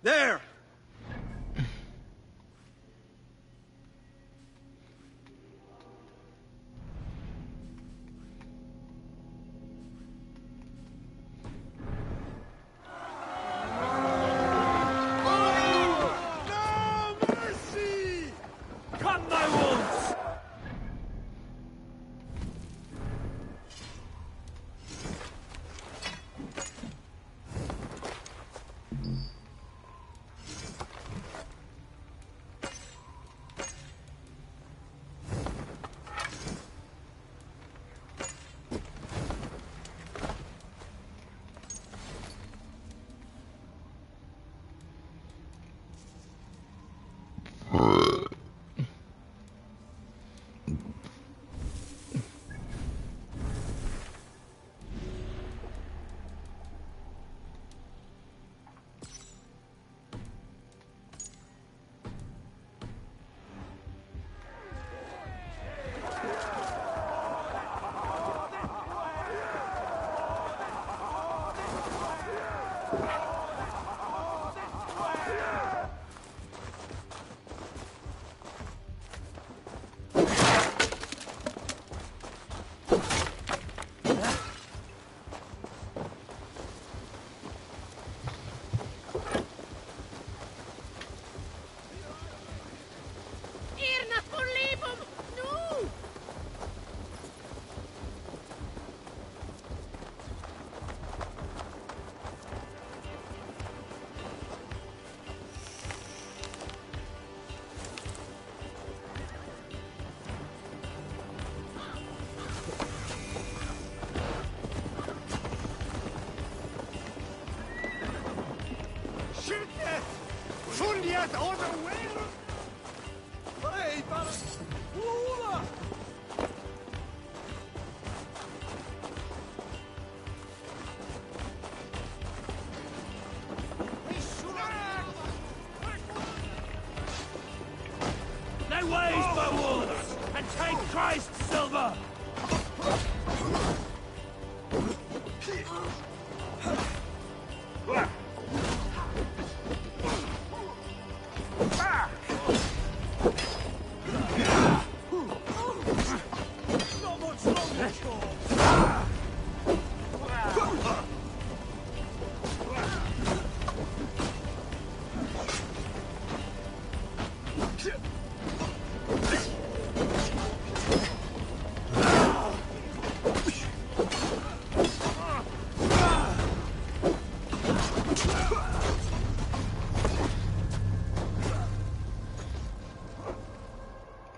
There!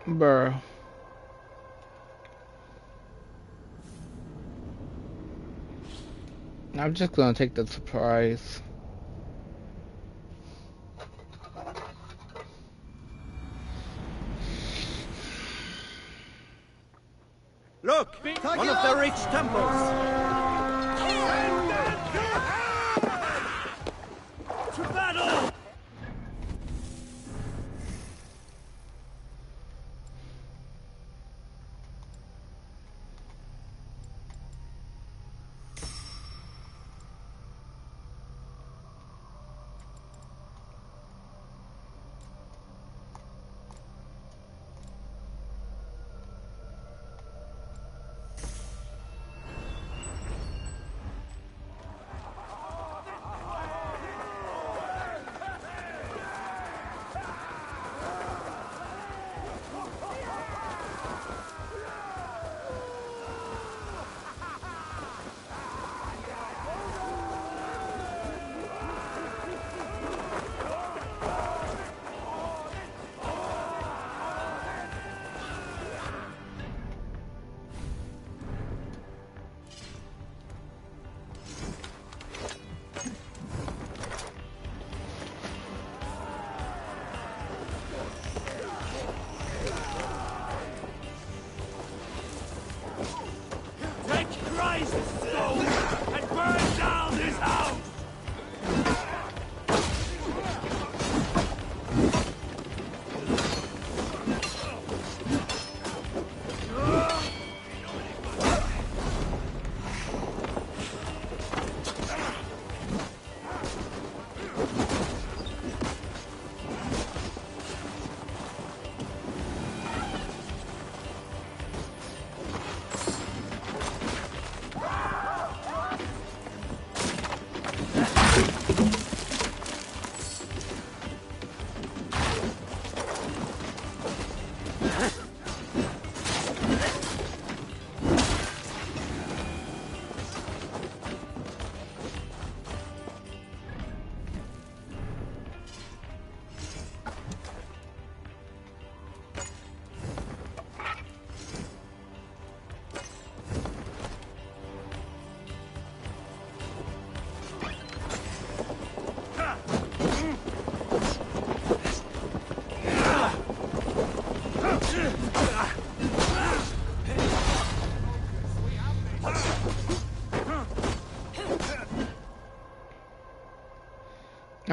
Bruh. I'm just gonna take the surprise. Look! One of the rich temples! To battle!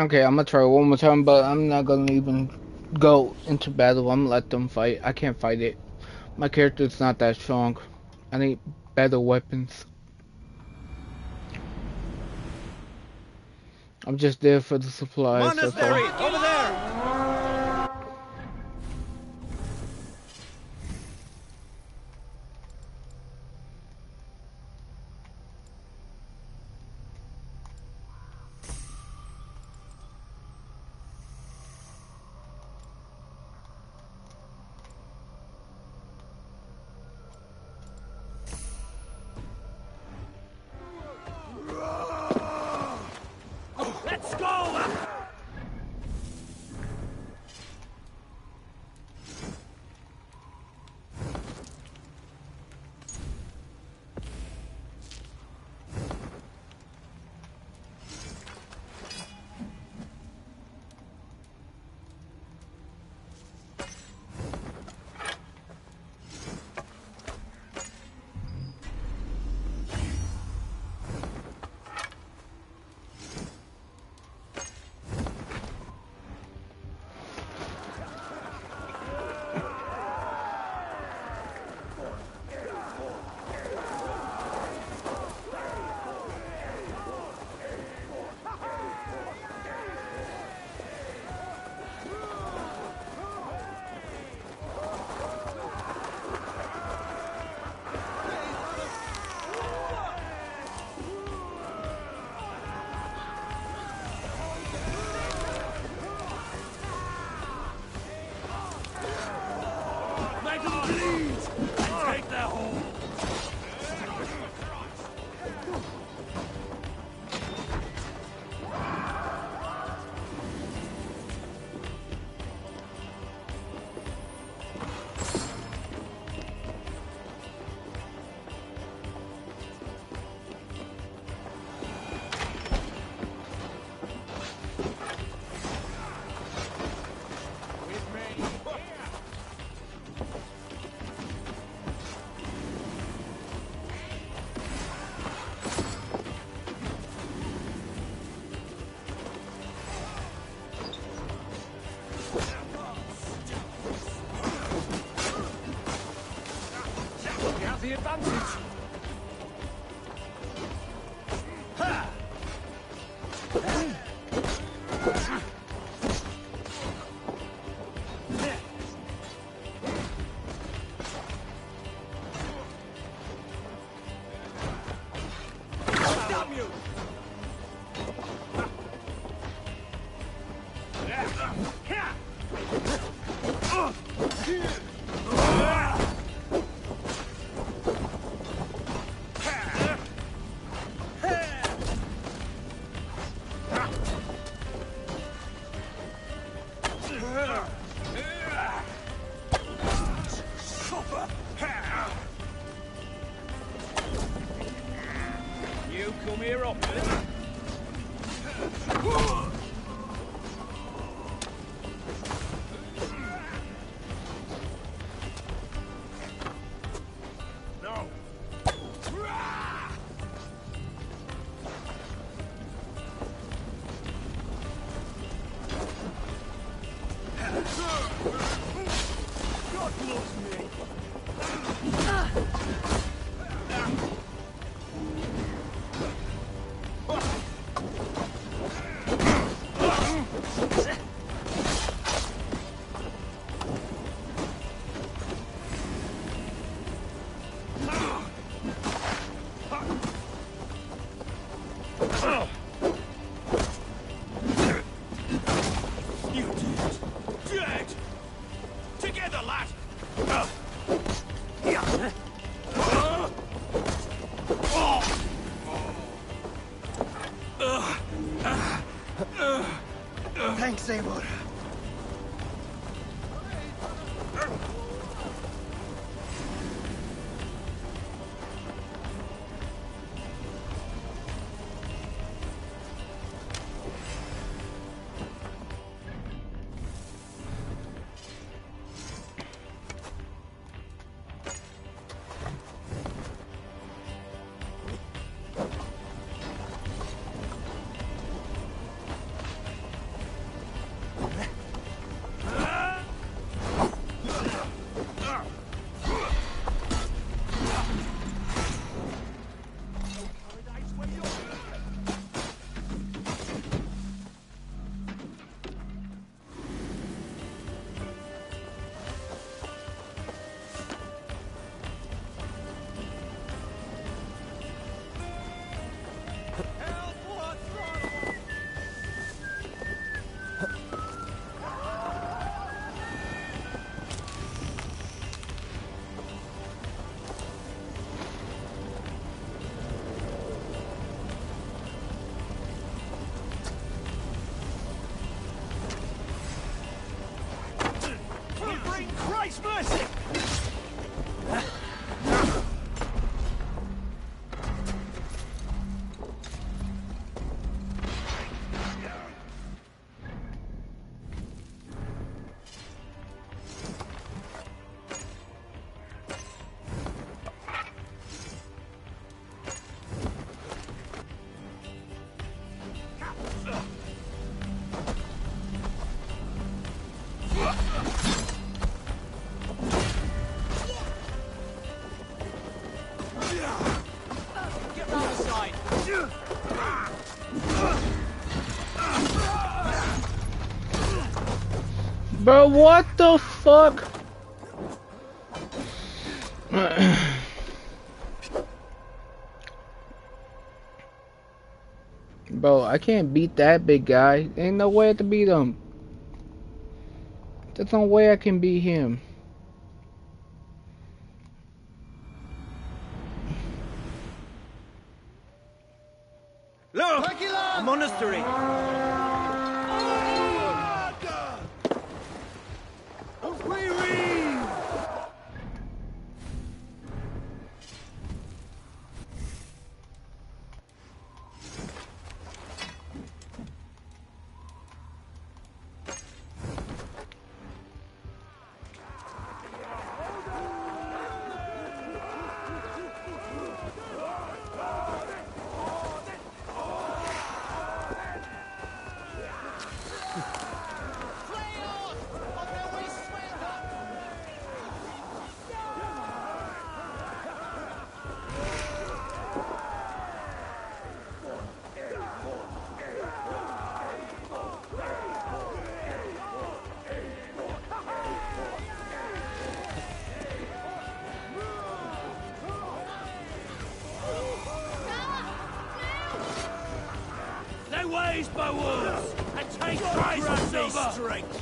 Okay, I'm gonna try one more time, but I'm not gonna even go into battle. I'm gonna let them fight. I can't fight it. My character's not that strong. I need better weapons. I'm just there for the supplies, that's all. Monastery, over there! Let's go! Make them bleed! And take their hold! We have the advantage! Ha! Damn you! You come here often? No. God loves me. You did. Dead. Together, lad. Thanks, Eivor. It's mercy! Bro, what the fuck? Bro, I can't beat that big guy. Ain't no way to beat him. There's no way I can beat him. Look! A monastery! Raised by wolves and take prize of silver! Strength.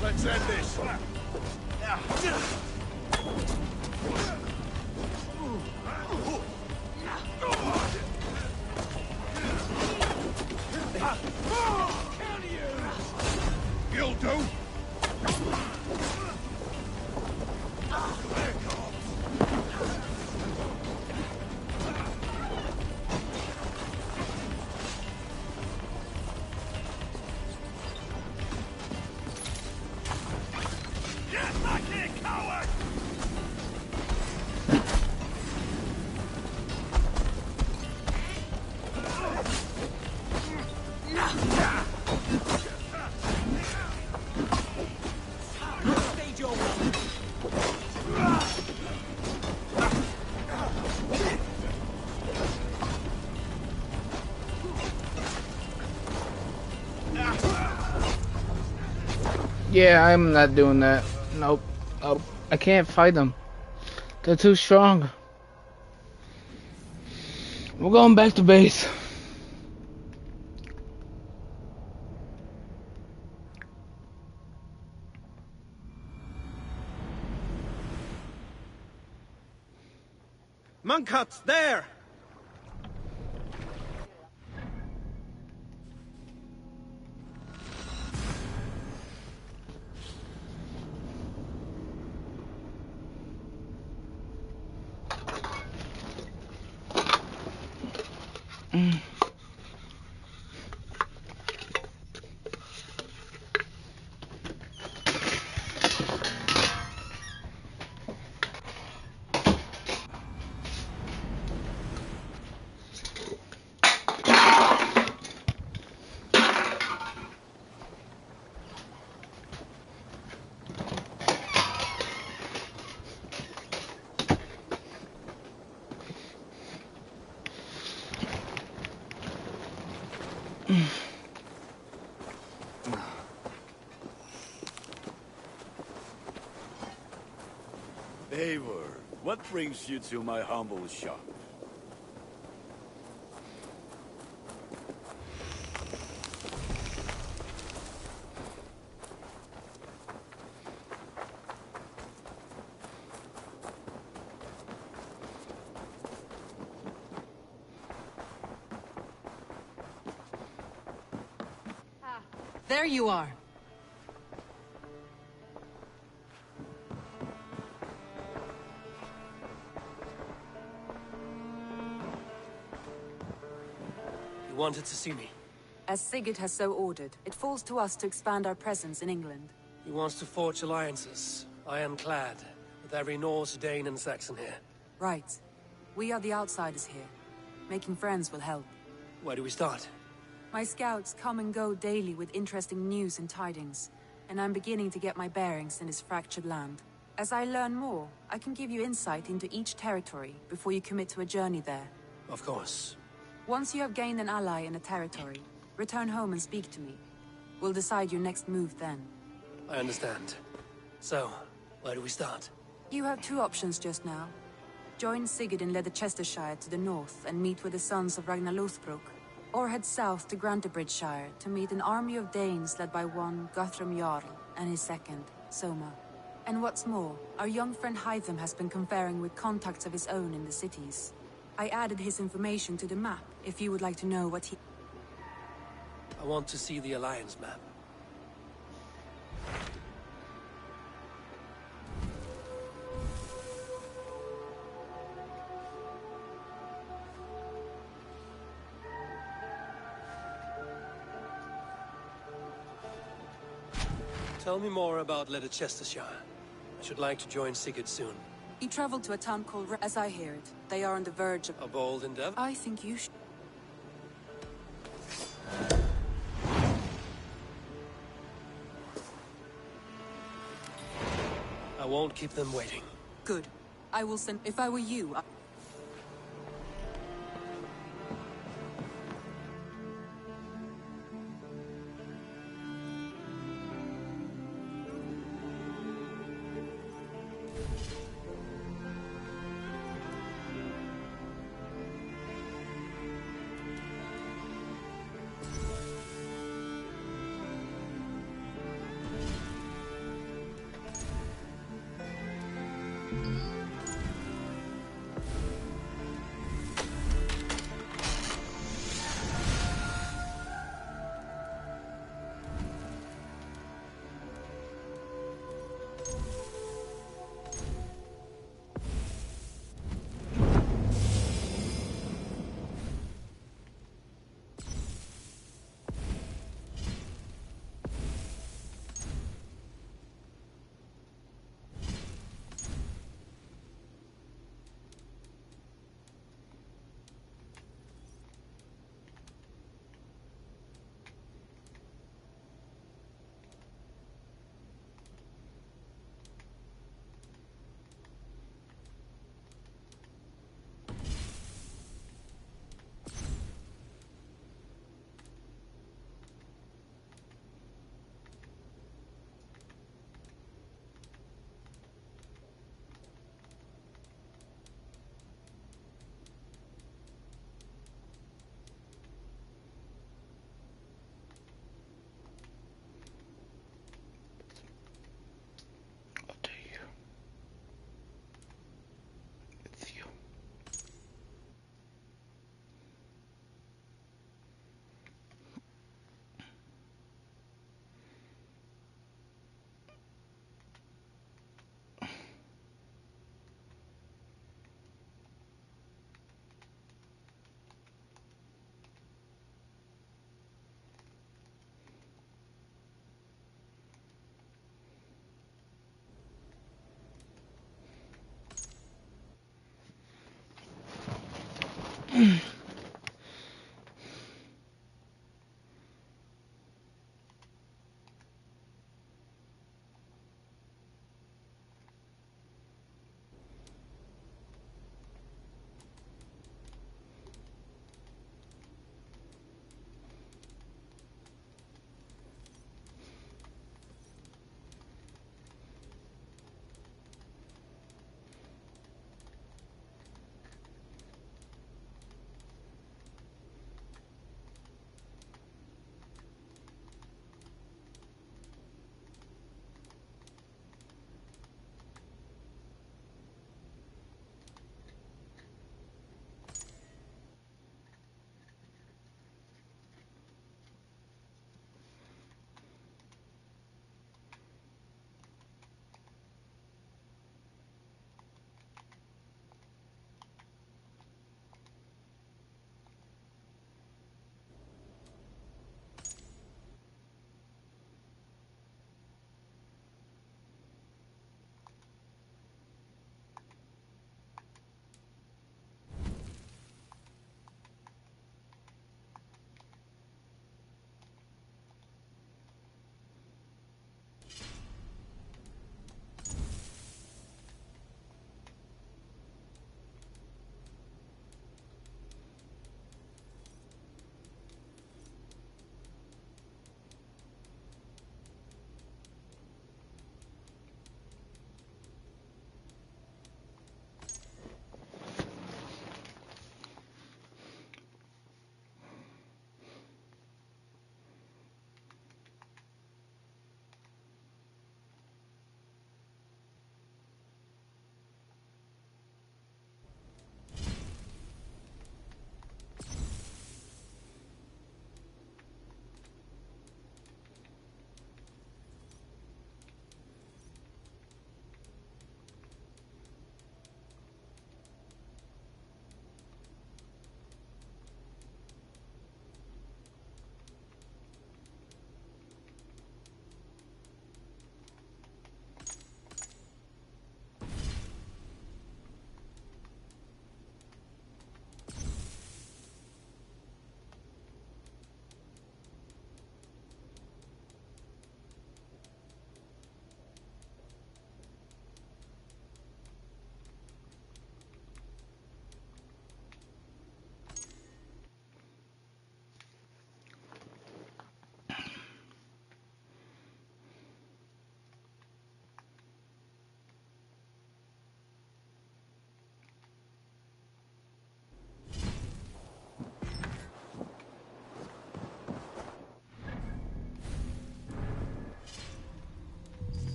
Let's end this. You'll do. Yeah, I'm not doing that. Nope. Nope. I can't fight him. They're too strong. We're going back to base. Monk hut, there! Eivor, what brings you to my humble shop? There you are. You wanted to see me? As Sigurd has so ordered, it falls to us to expand our presence in England. He wants to forge alliances, ironclad, with every Norse, Dane and Saxon here. Right. We are the outsiders here. Making friends will help. Where do we start? My scouts come and go daily with interesting news and tidings, and I'm beginning to get my bearings in this fractured land. As I learn more, I can give you insight into each territory before you commit to a journey there. Of course. Once you have gained an ally in a territory, return home and speak to me. We'll decide your next move then. I understand. So, where do we start? You have two options just now. Join Sigurd in Leicestershire to the north and meet with the sons of Ragnar Lothbrok, or head south to Grantebridgeshire to meet an army of Danes led by one Guthrum Jarl and his second, Soma. And what's more, our young friend Hytham has been conferring with contacts of his own in the cities. I added his information to the map if you would like to know what he... I want to see the Alliance map. Tell me more about Leicestershire. I should like to join Sigurd soon. He traveled to a town called as I hear it. They are on the verge of... A bold endeavor? I think you should... I won't keep them waiting. Good. I will send... If I were you...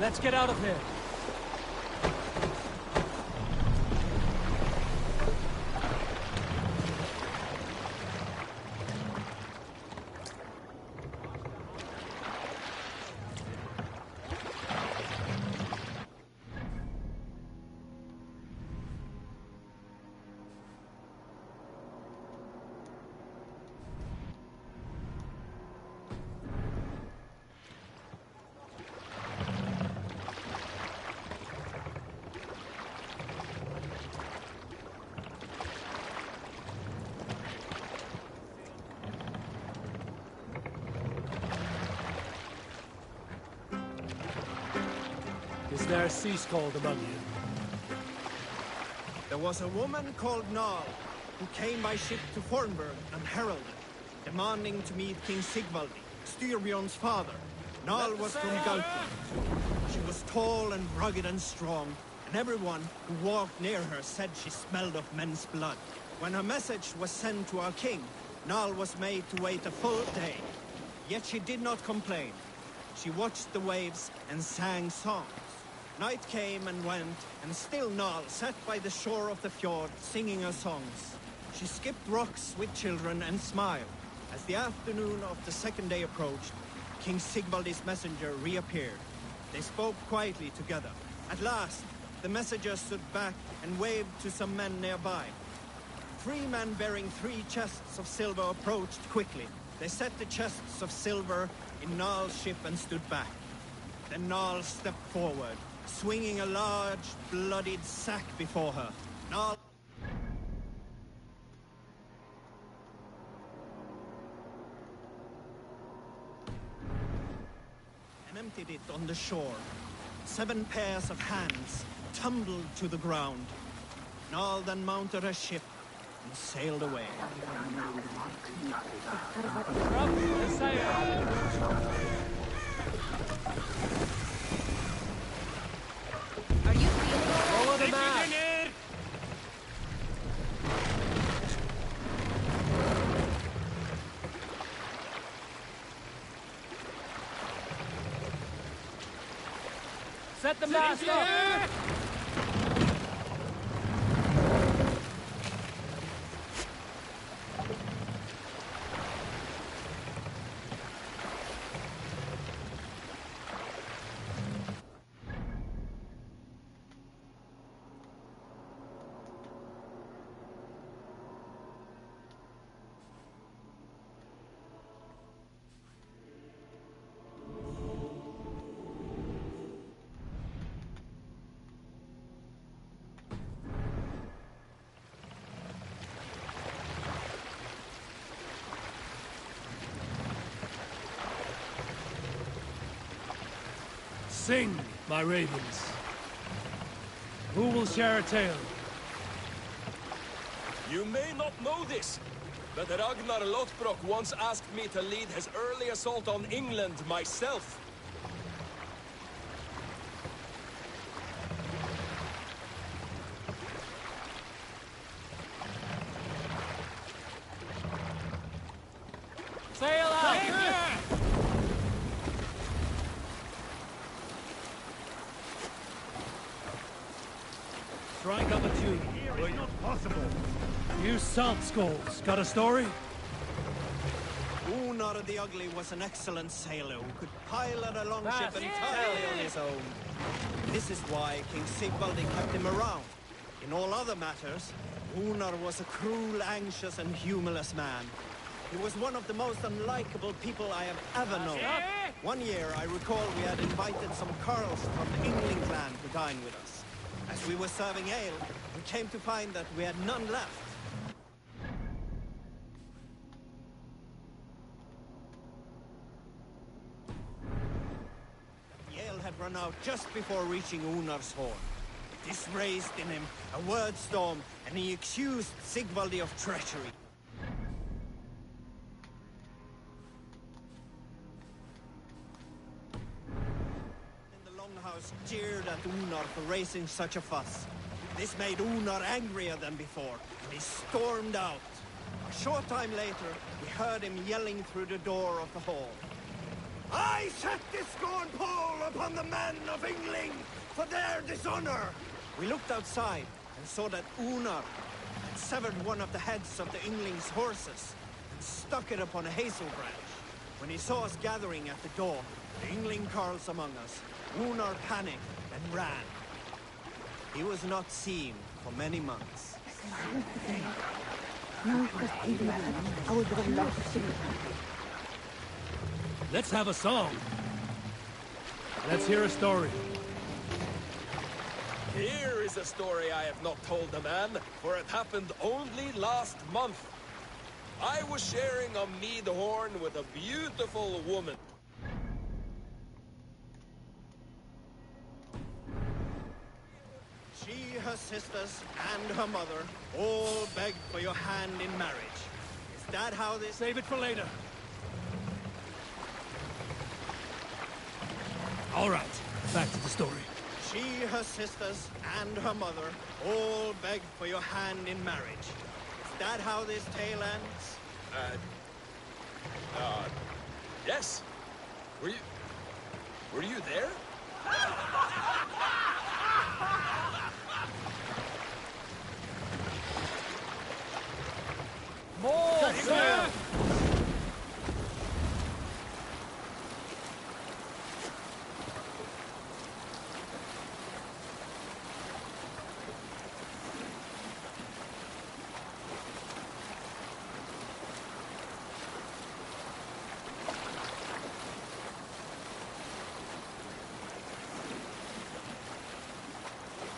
Let's get out of here. Is there a sea scald among you? There was a woman called Nal, who came by ship to Fornburg unheralded, demanding to meet King Sigvaldi, Styrbjorn's father. Nal was from Gautland. She was tall and rugged and strong, and everyone who walked near her said she smelled of men's blood. When her message was sent to our king, Nal was made to wait a full day. Yet she did not complain. She watched the waves and sang songs. Night came and went, and still Nal sat by the shore of the fjord singing her songs. She skipped rocks with children and smiled. As the afternoon of the second day approached, King Sigvaldi's messenger reappeared. They spoke quietly together. At last, the messenger stood back and waved to some men nearby. 3 men bearing 3 chests of silver approached quickly. They set the chests of silver in Nal's ship and stood back. Then Nal stepped forward, swinging a large, bloodied sack before her. Nal and emptied it on the shore. 7 pairs of hands tumbled to the ground. Nal then mounted her ship and sailed away. Are you feeling Lower the mast! Set the mast up! Sing, my ravens. Who will share a tale? You may not know this, but Ragnar Lothbrok once asked me to lead his early assault on England myself. Sail out! Strike up a tune. It's not possible. You salt skulls, got a story? Unar the Ugly was an excellent sailor who could pilot a longship entirely on his own. This is why King Sigvaldi kept him around. In all other matters, Unar was a cruel, anxious, and humorless man. He was one of the most unlikable people I have ever known. One year, I recall we had invited some Carls from the Yngling clan to dine with us. As we were serving ale, we came to find that we had none left. The ale had run out just before reaching Unar's horn. This raised in him a word storm, and he accused Sigvaldi of treachery. Longhouse jeered at Unar for raising such a fuss. This made Unar angrier than before, and he stormed out. A short time later, we heard him yelling through the door of the hall. I set this scorn pole upon the men of Yngling for their dishonor. We looked outside and saw that Unar had severed one of the heads of the Yngling's horses and stuck it upon a hazel branch. When he saw us gathering at the door, the Yngling carls among us, Unar panicked and ran. He was not seen for many months. Let's have a song. Let's hear a story. Here is a story I have not told a man, for it happened only last month. I was sharing a mead horn with a beautiful woman. She, her sisters, and her mother all begged for your hand in marriage. Is that how this... Save it for later. All right, back to the story. She, her sisters, and her mother all begged for your hand in marriage. Is that how this tale ends? Yes. Were you there? More sail!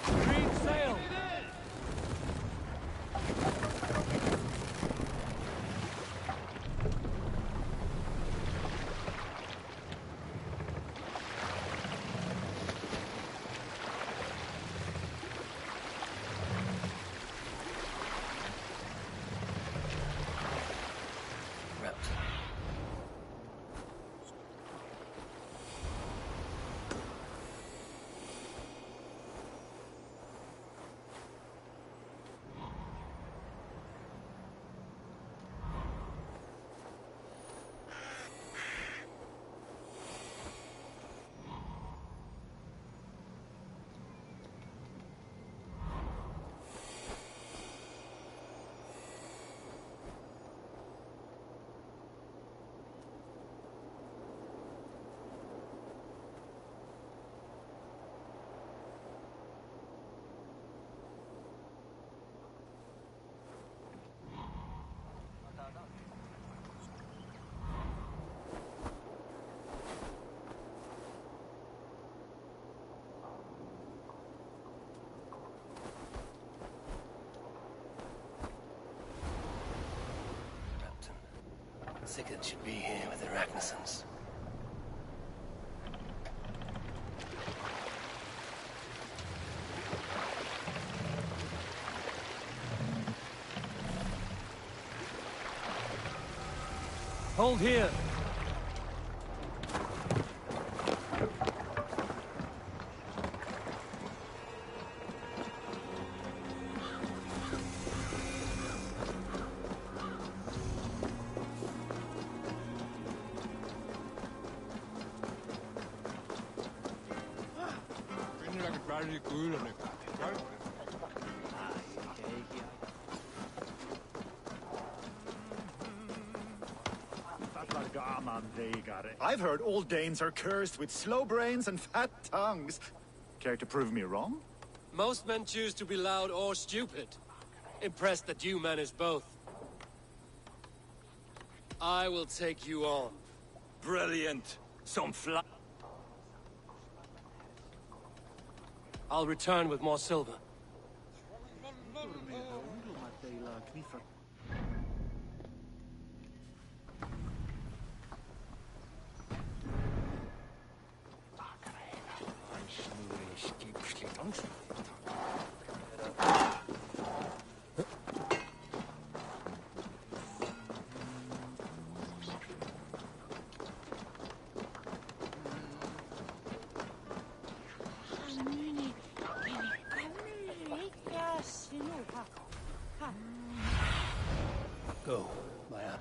Green sail! Sigurd should be here with the Ragnarsons. Hold here. I've heard all Danes are cursed with slow brains and fat tongues. Care to prove me wrong? Most men choose to be loud or stupid. Impressed that you manage both. I will take you on. Brilliant. Some fly. I'll return with more silver. Go, Maya.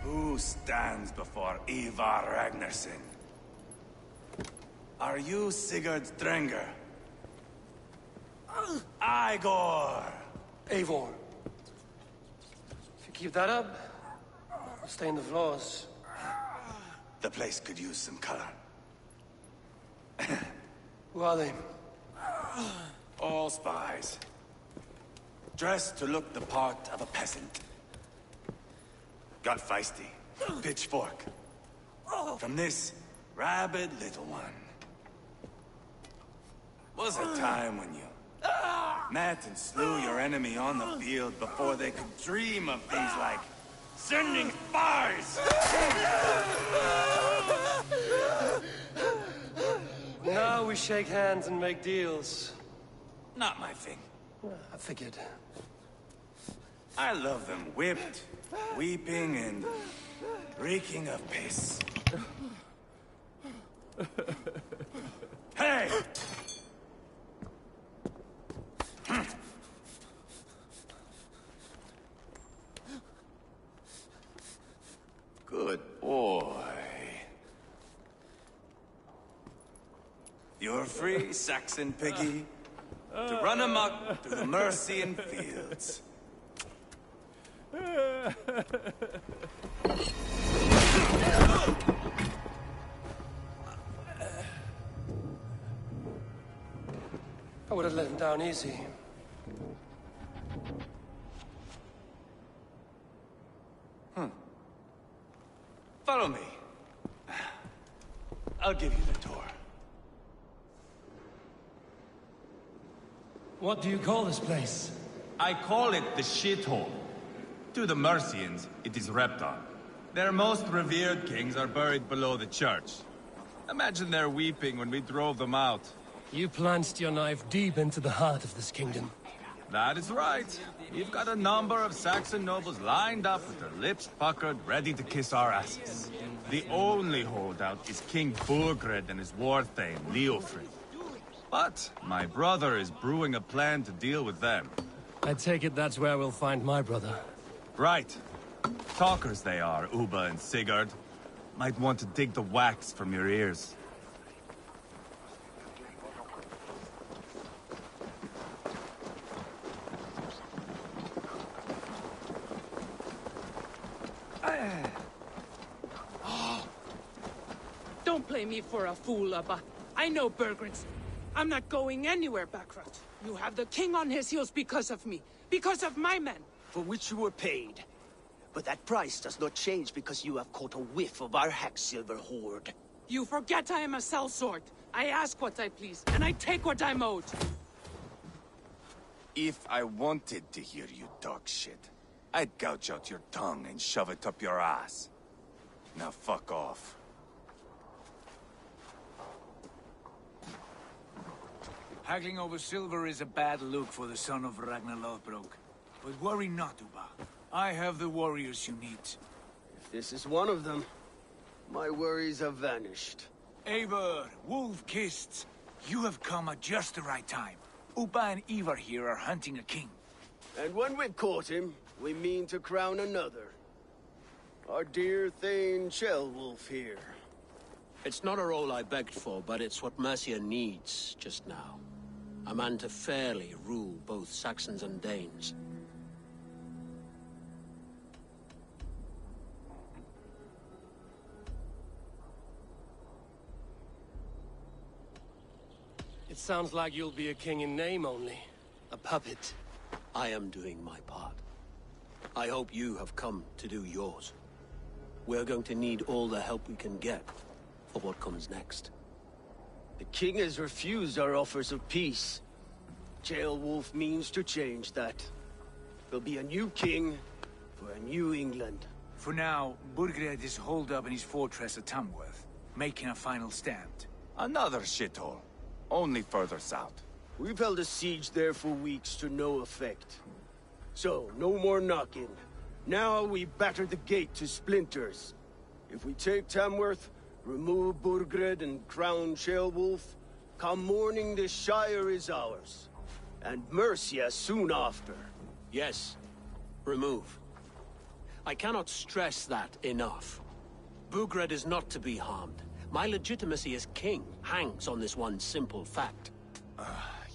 Who stands before Ivar Ragnarsson? Are you Sigurd Drenger? Igor! Eivor. If you keep that up, I'll stain the floors. The place could use some color. Who are they? All spies. Dressed to look the part of a peasant. Got feisty. Pitchfork. From this rabid little one. Was a time when you met and slew your enemy on the field before they could dream of things like sending spies! Now we shake hands and make deals. Not my thing. I figured. I love them whipped, weeping, and reeking of piss. Hey! Good boy. You're free, Saxon piggy, to run amok through the Mercian fields. I would have let him down easy. Follow me. I'll give you the tour. What do you call this place? I call it the shithole. To the Mercians, it is Repton. Their most revered kings are buried below the church. Imagine their weeping when we drove them out. You plunged your knife deep into the heart of this kingdom. That is right. We've got a number of Saxon nobles lined up with their lips puckered, ready to kiss our asses. The only holdout is King Burgred and his war thane, Leofrid. But my brother is brewing a plan to deal with them. I take it that's where we'll find my brother. Right. Talkers they are, Uba and Sigurd. Might want to dig the wax from your ears. Don't play me for a fool, Abba. I know Bergren's. I'm not going anywhere, Backrot. You have the king on his heels because of me. Because of my men. For which you were paid. But that price does not change because you have caught a whiff of our Hacksilver hoard. You forget I am a sellsword. I ask what I please, and I take what I'm owed. If I wanted to hear you talk shit, I'd gouge out your tongue and shove it up your ass. Now fuck off. Haggling over silver is a bad look for the son of Ragnar Lothbrok. But worry not, Uba. I have the warriors you need. If this is one of them, my worries have vanished. Eivor, Wolf-Kissed, you have come at just the right time. Uba and Ivar here are hunting a king. And when we've caught him, we mean to crown another. Our dear Thane Ceolwulf here. It's not a role I begged for, but it's what Mercia needs just now. A man to fairly rule both Saxons and Danes. It sounds like you'll be a king in name only. A puppet. I am doing my part. I hope you have come to do yours. We're going to need all the help we can get for what comes next. The king has refused our offers of peace. Ceolwulf means to change that. There'll be a new king for a new England. For now, Burgred is holed up in his fortress at Tamworth, making a final stand. Another shithole. Only further south. We've held a siege there for weeks to no effect. So, no more knocking. Now we batter the gate to splinters. If we take Tamworth, remove Burgred and crown Ceolwulf, come morning the Shire is ours. and Mercia soon after. Yes. Remove. I cannot stress that enough. Bugred is not to be harmed. My legitimacy as king hangs on this one simple fact.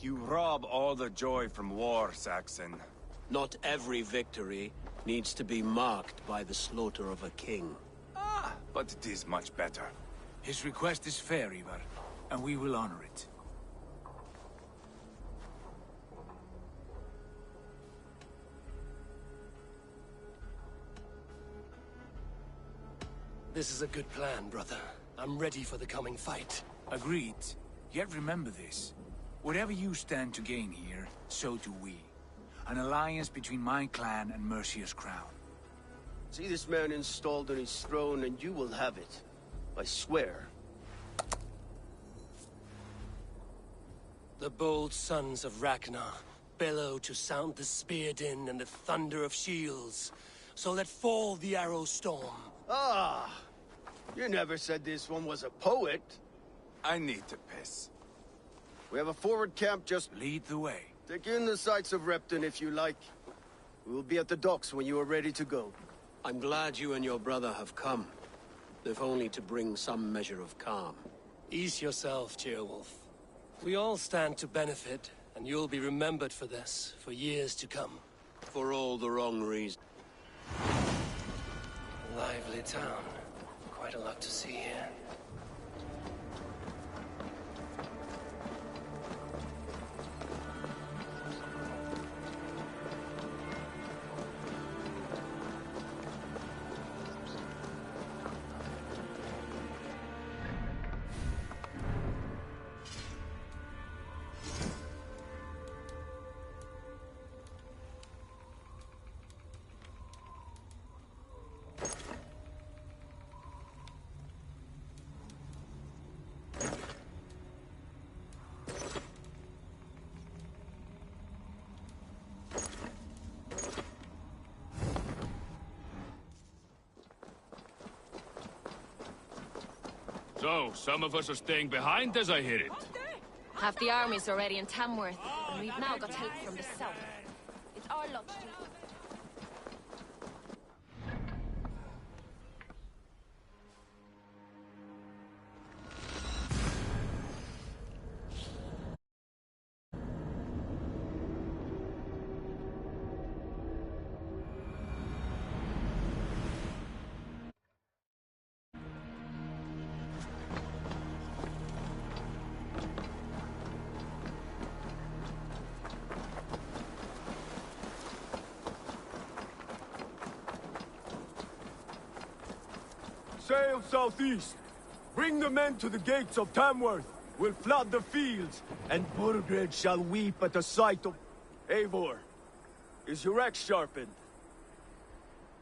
You rob all the joy from war, Saxon. Not every victory needs to be marked by the slaughter of a king. But it is much better. His request is fair, Ivar, and we will honor it. This is a good plan, brother. I'm ready for the coming fight. Agreed. Yet remember this. Whatever you stand to gain here, so do we. An alliance between my clan and Mercia's crown. See this man installed on his throne and you will have it. I swear. The bold sons of Ragnar bellow to sound the spear din and the thunder of shields. So let fall the arrow storm. Ah! You never said this one was a poet. I need to piss. We have a forward camp just... Lead the way. Take in the sights of Repton if you like. We will be at the docks when you are ready to go. I'm glad you and your brother have come. If only to bring some measure of calm. Ease yourself, Ceolwulf. We all stand to benefit, and you'll be remembered for this, for years to come. For all the wrong reasons. Lively town. Quite a lot to see here. So, some of us are staying behind as I hear it. Half the army's already in Tamworth, and we've now got help from the south. It's our luck to... Sail southeast. Bring the men to the gates of Tamworth. We'll flood the fields, and Burgred shall weep at the sight of... Eivor, is your axe sharpened?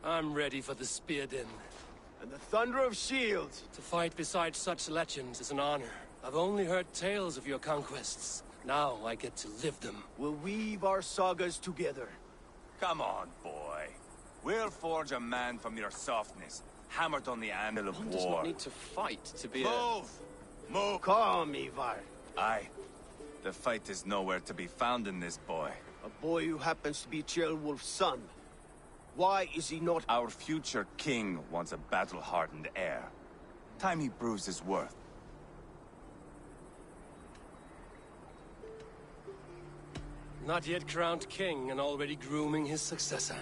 I'm ready for the spear din. And the thunder of shields? To fight beside such legends is an honor. I've only heard tales of your conquests. Now I get to live them. We'll weave our sagas together. Come on, boy. We'll forge a man from your softness, hammered on the anvil of One war. does not need to fight to be Move! Move! Calm, Ivar. Aye. The fight is nowhere to be found in this boy. A boy who happens to be Ceolwulf's son. Why is he not... Our future king wants a battle-hardened heir. Time he proves his worth. Not yet crowned king and already grooming his successor.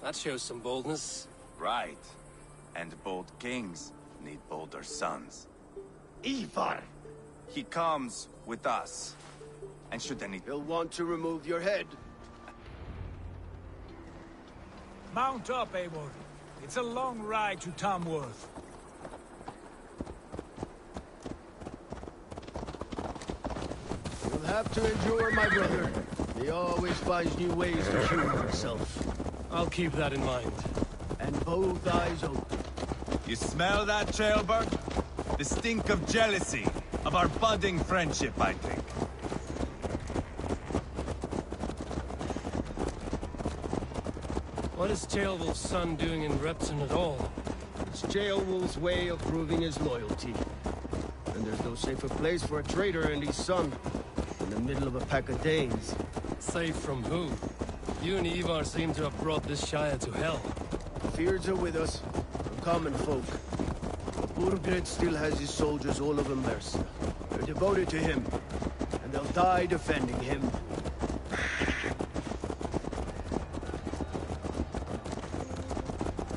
That shows some boldness. Right. And bold kings need bolder sons. Ivar! He comes with us. And should any... He'll want to remove your head. Mount up, Eivor. It's a long ride to Tamworth. You'll have to endure, my brother. He always finds new ways to humor himself. I'll keep that in mind. And both eyes open. You smell that, Trailberg? The stink of jealousy, of our budding friendship, I think. What is Ceolwulf's son doing in Repton at all? It's Ceolwulf's way of proving his loyalty. And there's no safer place for a traitor and his son than the middle of a pack of Danes. Safe from who? You and Ivar seem to have brought this Shire to hell. Fears are with us. We're common folk. But Burgred still has his soldiers all over Mercia. They're devoted to him. And they'll die defending him.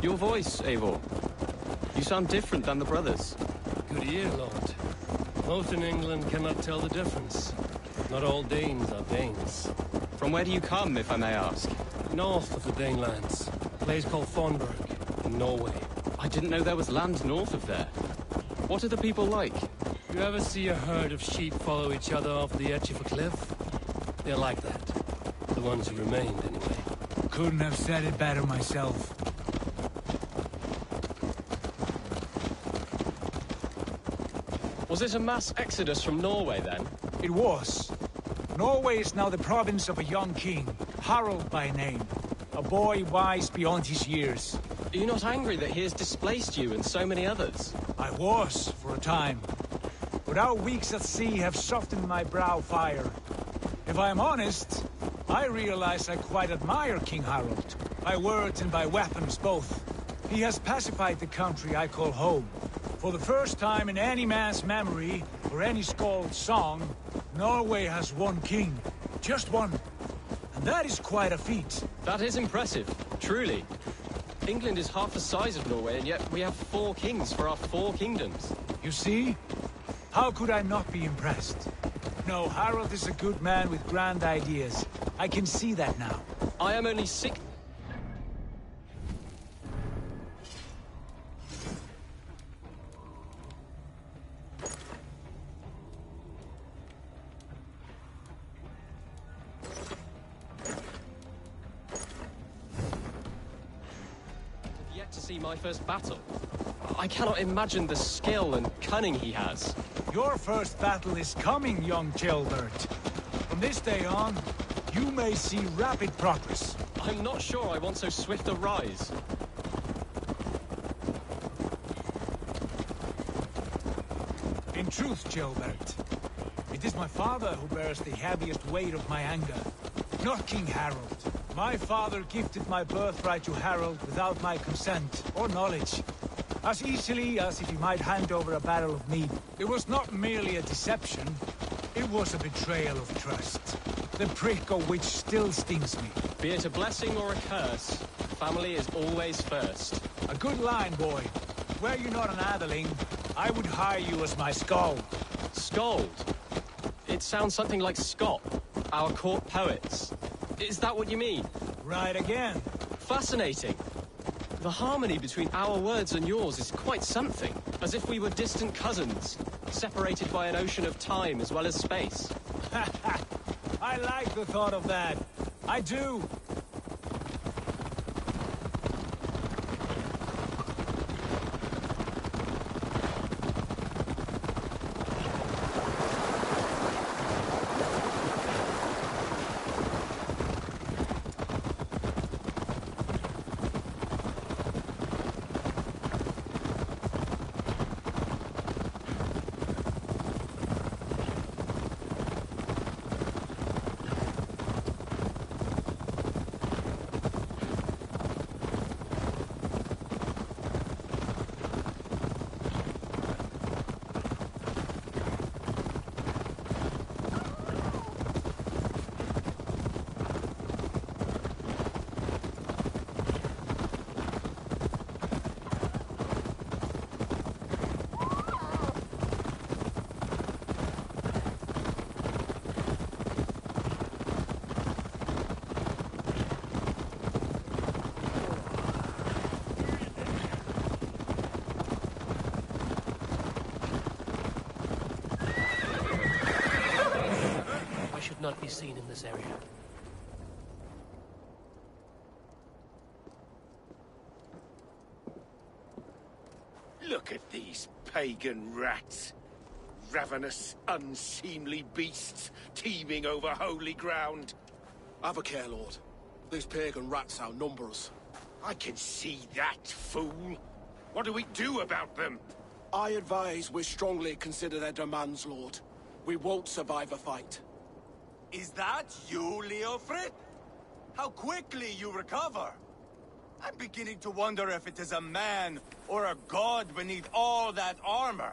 Your voice, Eivor. You sound different than the brothers. Good ear, Lord. Most in England cannot tell the difference. Not all Danes are Danes. From where do you come, if I may ask? North of the Danelands. A place called Thornburg, in Norway. I didn't know there was land north of there. What are the people like? You ever see a herd of sheep follow each other off the edge of a cliff? They're like that. The ones who remained, anyway. Couldn't have said it better myself. Was it a mass exodus from Norway, then? It was. Norway is now the province of a young king, Harald by name. A boy wise beyond his years. Are you not angry that he has displaced you and so many others? I was, for a time. But our weeks at sea have softened my brow fire. If I am honest, I realize I quite admire King Harald. By words and by weapons both. He has pacified the country I call home. For the first time in any man's memory, or any skald's song, Norway has one king. Just one. And that is quite a feat. That is impressive, truly. England is half the size of Norway, and yet we have 4 kings for our 4 kingdoms. You see? How could I not be impressed? No, Harald is a good man with grand ideas. I can see that now. I am only 6... yet to see my first battle. I cannot imagine the skill and cunning he has. Your first battle is coming, young Gilbert. From this day on, you may see rapid progress. I'm not sure I want so swift a rise. In truth, Gilbert, it is my father who bears the heaviest weight of my anger, not King Harald. My father gifted my birthright to Harald without my consent or knowledge. As easily as if he might hand over a barrel of mead. It was not merely a deception, it was a betrayal of trust. The prick of which still stings me. Be it a blessing or a curse, family is always first. A good line, boy. Were you not an atheling, I would hire you as my skald. Skald? It sounds something like Scott, our court poets. Is that what you mean? Right again. Fascinating. The harmony between our words and yours is quite something. As if we were distant cousins, separated by an ocean of time as well as space. I like the thought of that. I do. Not be seen in this area. Look at these pagan rats. Ravenous, unseemly beasts teeming over holy ground. Have a care, Lord. These pagan rats outnumber us. I can see that, fool. What do we do about them? I advise we strongly consider their demands, Lord. We won't survive a fight. Is that you, Leofrid? How quickly you recover! I'm beginning to wonder if it is a man or a god beneath all that armor.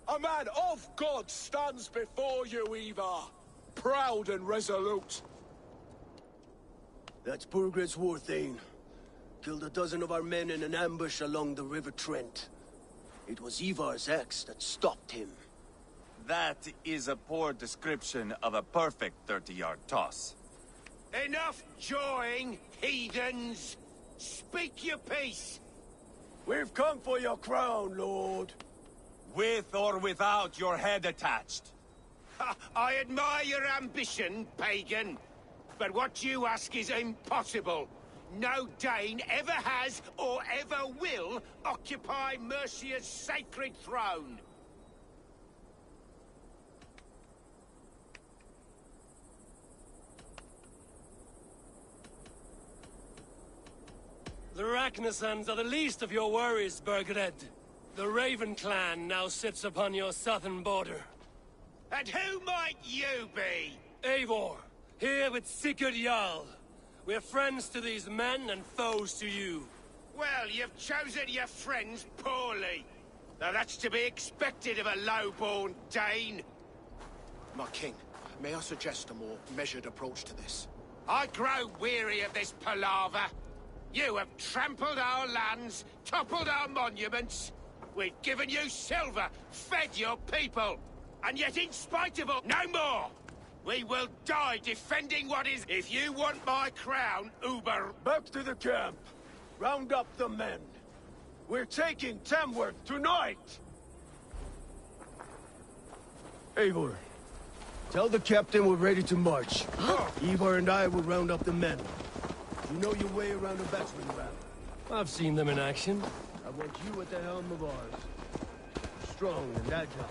A man of God stands before you, Ivar. Proud and resolute. That's Burgred's Warthane. Killed a dozen of our men in an ambush along the River Trent. It was Ivar's axe that stopped him. That is a poor description of a perfect 30-yard toss. Enough jawing, heathens! Speak your piece! We've come for your crown, Lord. With or without your head attached. Ha, I admire your ambition, pagan. But what you ask is impossible. No Dane ever has or ever will occupy Mercia's sacred throne. The Ragnarsons are the least of your worries, Burgred. The Raven clan now sits upon your southern border. And who might you be? Eivor, here with Sigurd Jarl. We're friends to these men and foes to you. Well, you've chosen your friends poorly. Now that's to be expected of a low-born Dane. My king, may I suggest a more measured approach to this? I grow weary of this palaver. You have trampled our lands, toppled our monuments. We've given you silver, fed your people. And yet in spite of all, no more! We will die defending what is... If you want my crown, Uber... Back to the camp. Round up the men. We're taking Tamworth tonight! Eivor, tell the captain we're ready to march. Ivar and I will round up the men. You know your way around a battering ram. I've seen them in action. I want you at the helm of ours. Strong and agile.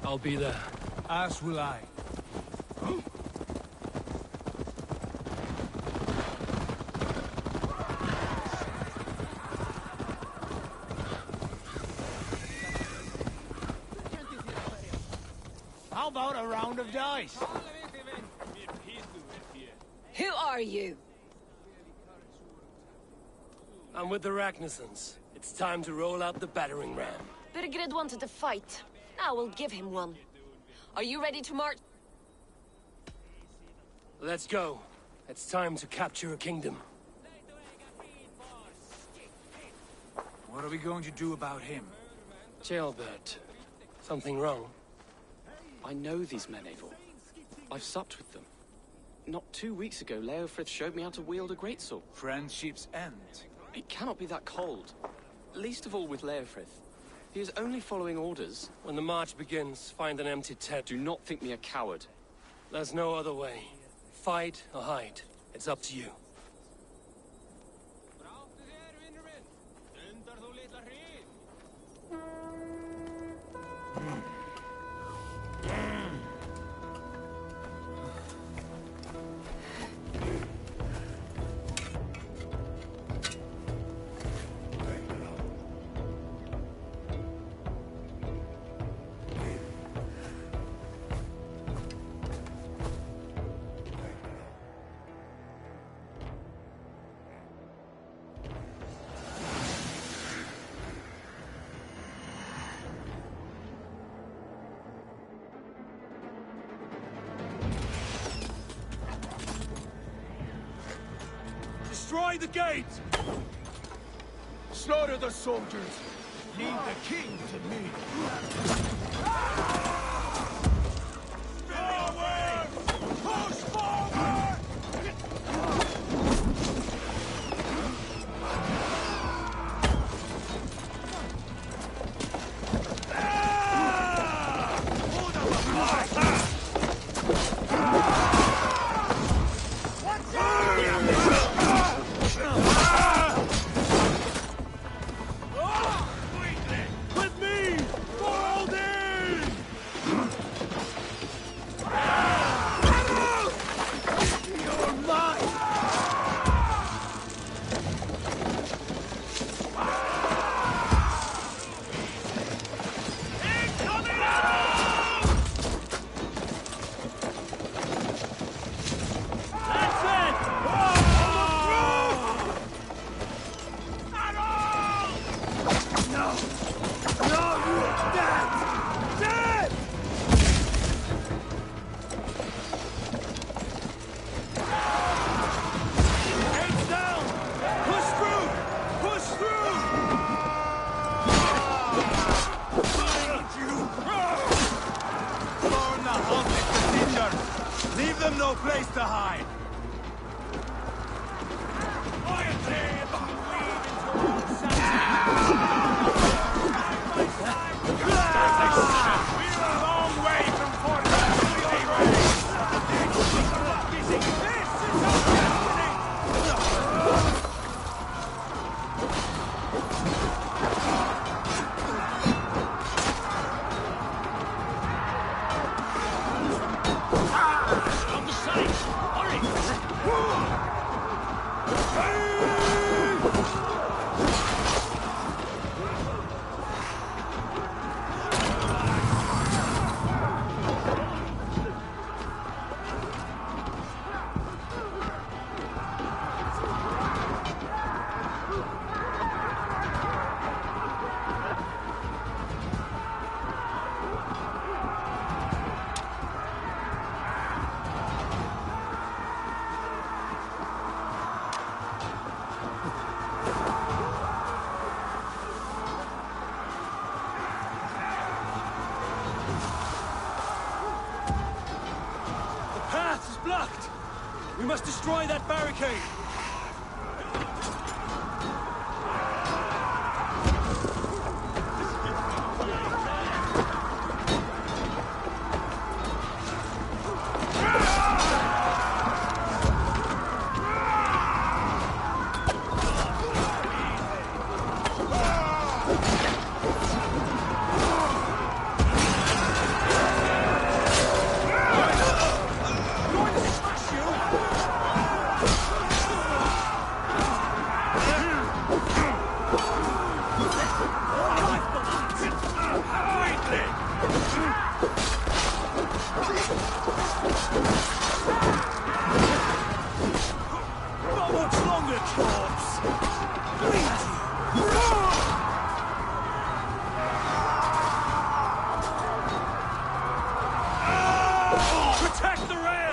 I'll be there. As will I. How about a round of dice? Who are you? I'm with the Ragnarsons. It's time to roll out the battering ram. Burgred wanted to fight. Now we'll give him one. Are you ready to march? Let's go. It's time to capture a kingdom. What are we going to do about him? Jailbird. Something wrong? I know these men, Eivor. I've supped with them. Not 2 weeks ago, Leofrith showed me how to wield a greatsword. Friendship's end. It cannot be that cold. Least of all with Leofrith. He is only following orders. When the march begins, find an empty tent. Do not think me a coward. There's no other way. Fight or hide. It's up to you. Destroy the gate! Slaughter the soldiers! Leave the king to me! Forward! Push forward! We must destroy that barricade! Protect the rail!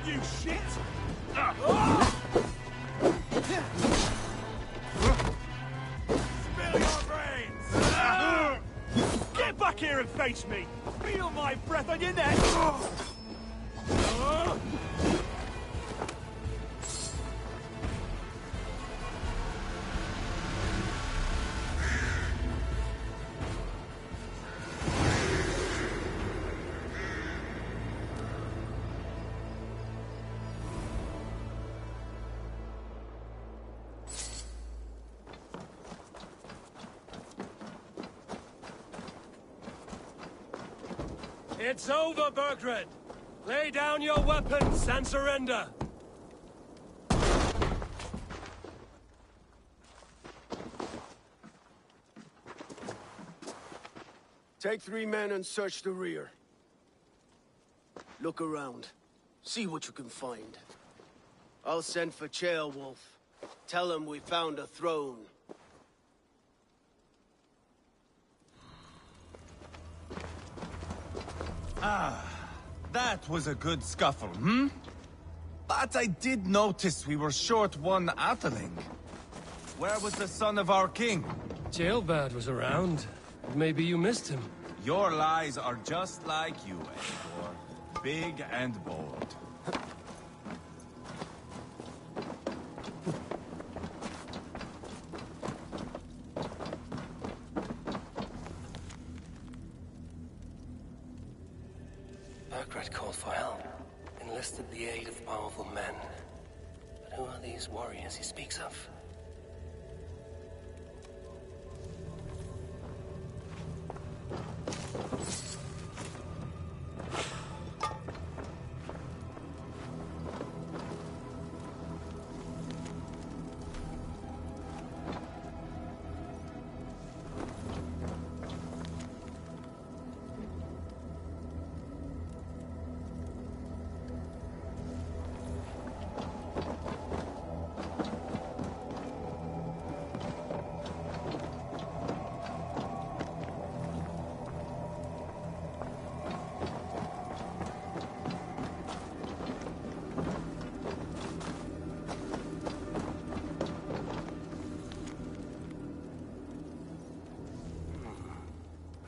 you shit! Spill your brains! Get back here and face me! Feel my breath on your neck! It's over, Burgred! Lay down your weapons and surrender! Take 3 men and search the rear. Look around. See what you can find. I'll send for Ceolwulf. Tell him we found a throne. Ah, that was a good scuffle, hmm? But I did notice we were short one Atheling. Where was the son of our king? Ceolbad was around. Maybe you missed him. Your lies are just like you, Eivor. Big and bold. Burgred called for help, enlisted the aid of powerful men. But who are these warriors he speaks of?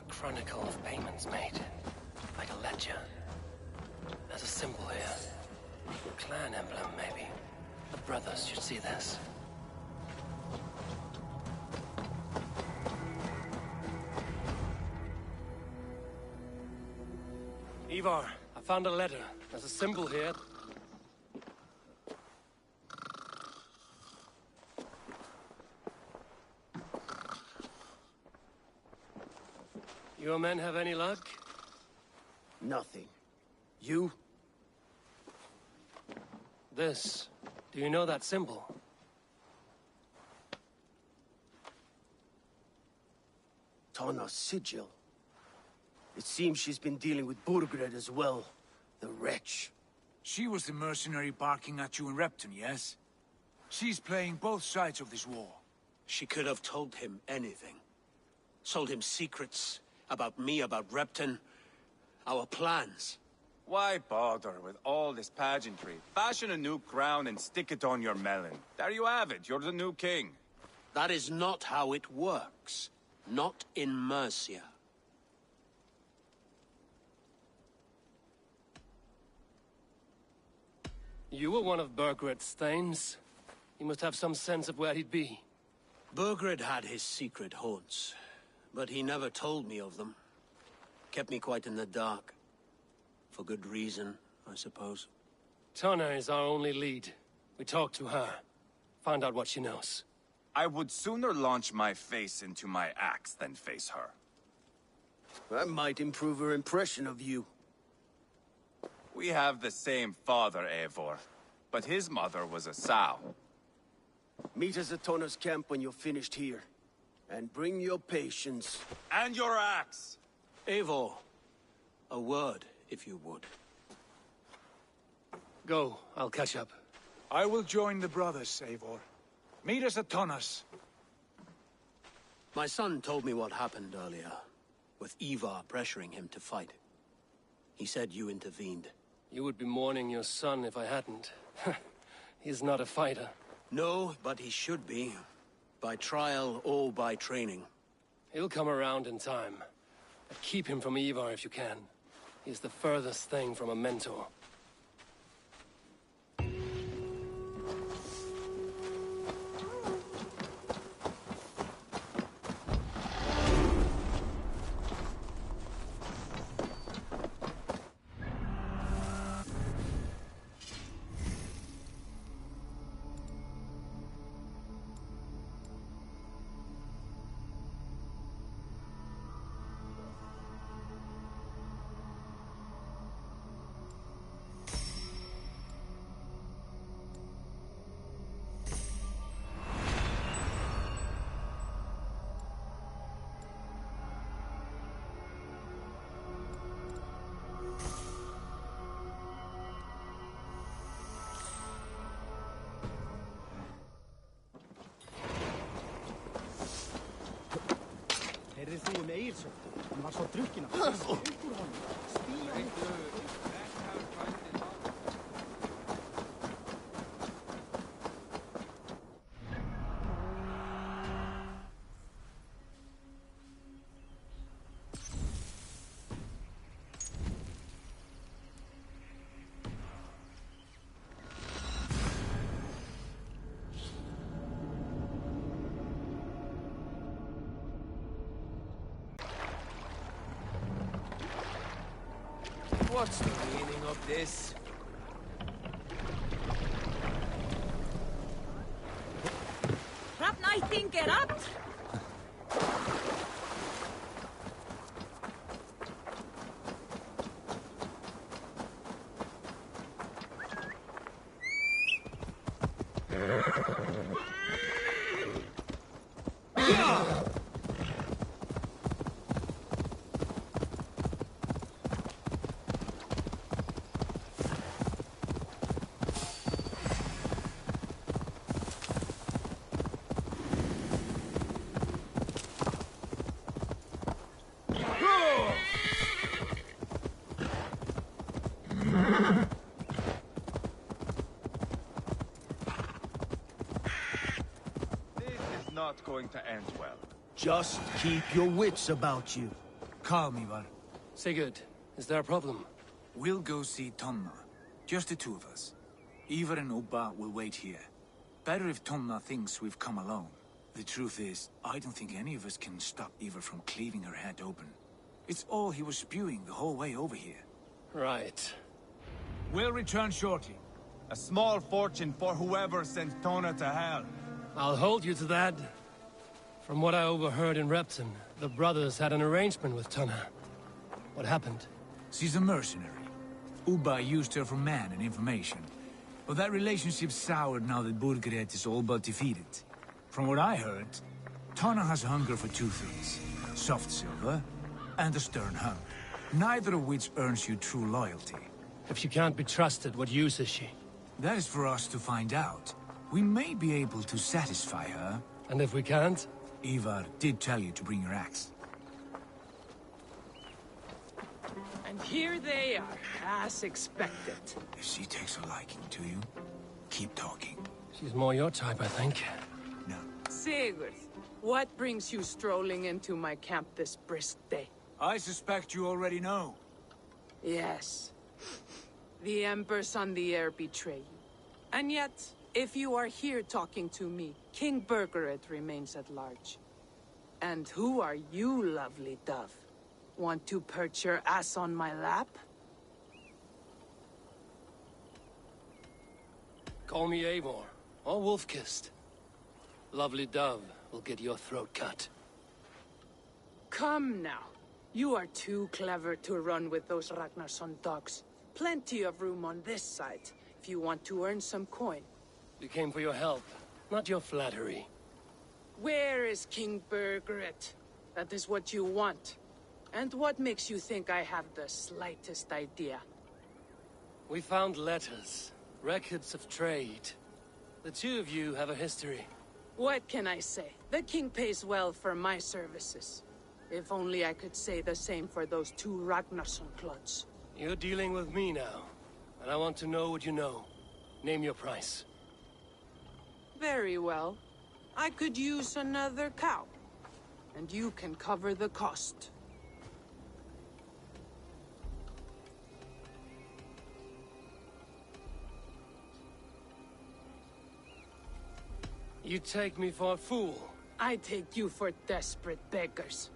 Chronicle of payments made. Like a ledger. There's a symbol here. A clan emblem, maybe. The brothers should see this. Ivar, I found a letter. There's a symbol here. Your men have any luck? Nothing. You? This. Do you know that symbol? Tana's sigil. It seems she's been dealing with Burgred as well. The wretch. She was the mercenary barking at you in Repton, yes? She's playing both sides of this war. She could have told him anything. Sold him secrets. About me, about Repton. Our plans. Why bother with all this pageantry? Fashion a new crown and stick it on your melon. There you have it, you're the new king. That is not how it works. Not in Mercia. You were one of Burgred's thanes. He must have some sense of where he'd be. Burgred had his secret haunts, but he never told me of them. Kept me quite in the dark. For good reason, I suppose. Tana is our only lead. We talk to her. Find out what she knows. I would sooner launch my face into my axe than face her. That might improve her impression of you. We have the same father, Eivor, but his mother was a sow. Meet us at Tana's camp when you're finished here. And bring your patience. And your axe! Eivor, a word, if you would. Go, I'll catch up. I will join the brothers, Eivor. Meet us at Tana's. My son told me what happened earlier, with Ivar pressuring him to fight. He said you intervened. You would be mourning your son if I hadn't. He's not a fighter. No, but he should be. By trial or by training. He'll come around in time. But keep him from Ivar if you can. He's the furthest thing from a mentor. Heyrðir þú Egilsson? Hann var svo drukkinn að upp úr honum. What's the meaning of this? Hrafn ættingar all! Not going to end well. Just keep your wits about you. Calm, Ivar. Sigurd, is there a problem? We'll go see Tonna. Just the two of us. Ivar and Ubba will wait here. Better if Tonna thinks we've come alone. The truth is, I don't think any of us can stop Ivar from cleaving her head open. It's all he was spewing the whole way over here. Right. We'll return shortly. A small fortune for whoever sent Tona to hell. I'll hold you to that. From what I overheard in Repton, the brothers had an arrangement with Tonna. What happened? She's a mercenary. Ubba used her for man and information. But that relationship soured now that Burgred is all but defeated. From what I heard, Tonna has hunger for two things. Soft silver and a stern hug. Neither of which earns you true loyalty. If she can't be trusted, what use is she? That is for us to find out. We may be able to satisfy her. And if we can't? Ivar did tell you to bring your axe. And here they are, as expected. If she takes a liking to you, keep talking. She's more your type, I think. No. Sigurd, what brings you strolling into my camp this brisk day? I suspect you already know. Yes. The Embers on the air betray you. And yet, if you are here talking to me, King Burgred remains at large. And who are you, lovely dove? Want to perch your ass on my lap? Call me Eivor, or Wolf-Kissed. Lovely dove will get your throat cut. Come now. You are too clever to run with those Ragnarsson dogs. Plenty of room on this side, if you want to earn some coin. We came for your help, not your flattery. Where is King Burgred? That is what you want. And what makes you think I have the slightest idea? We found letters, records of trade. The two of you have a history. What can I say? The king pays well for my services. If only I could say the same for those two Ragnarsson clods. You're dealing with me now. And I want to know what you know. Name your price. Very well. I could use another cow. And you can cover the cost. You take me for a fool. I take you for desperate beggars.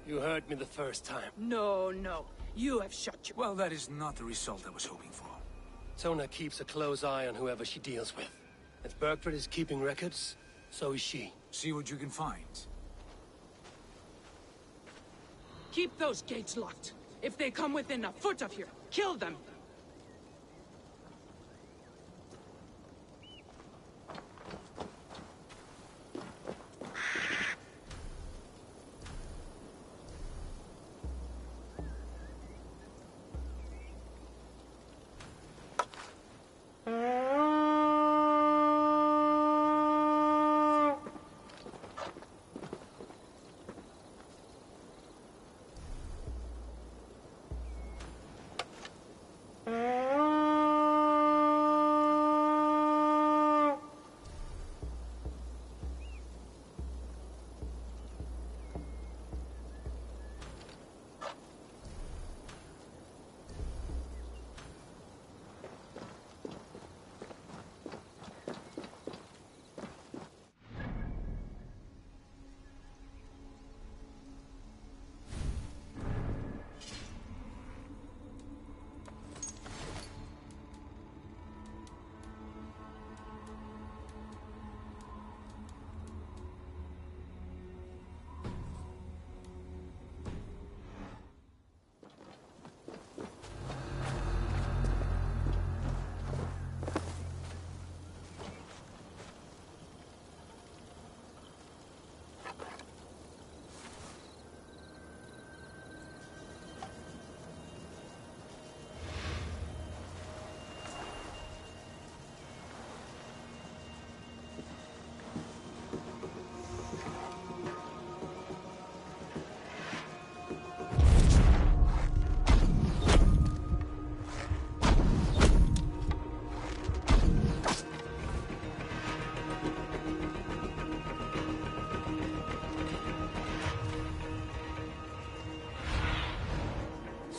You heard me the first time. No, no. You have shut your... Well, that is not the result I was hoping for. Tona keeps a close eye on whoever she deals with. If Bergford is keeping records, so is she. See what you can find. Keep those gates locked. If they come within a foot of here, kill them.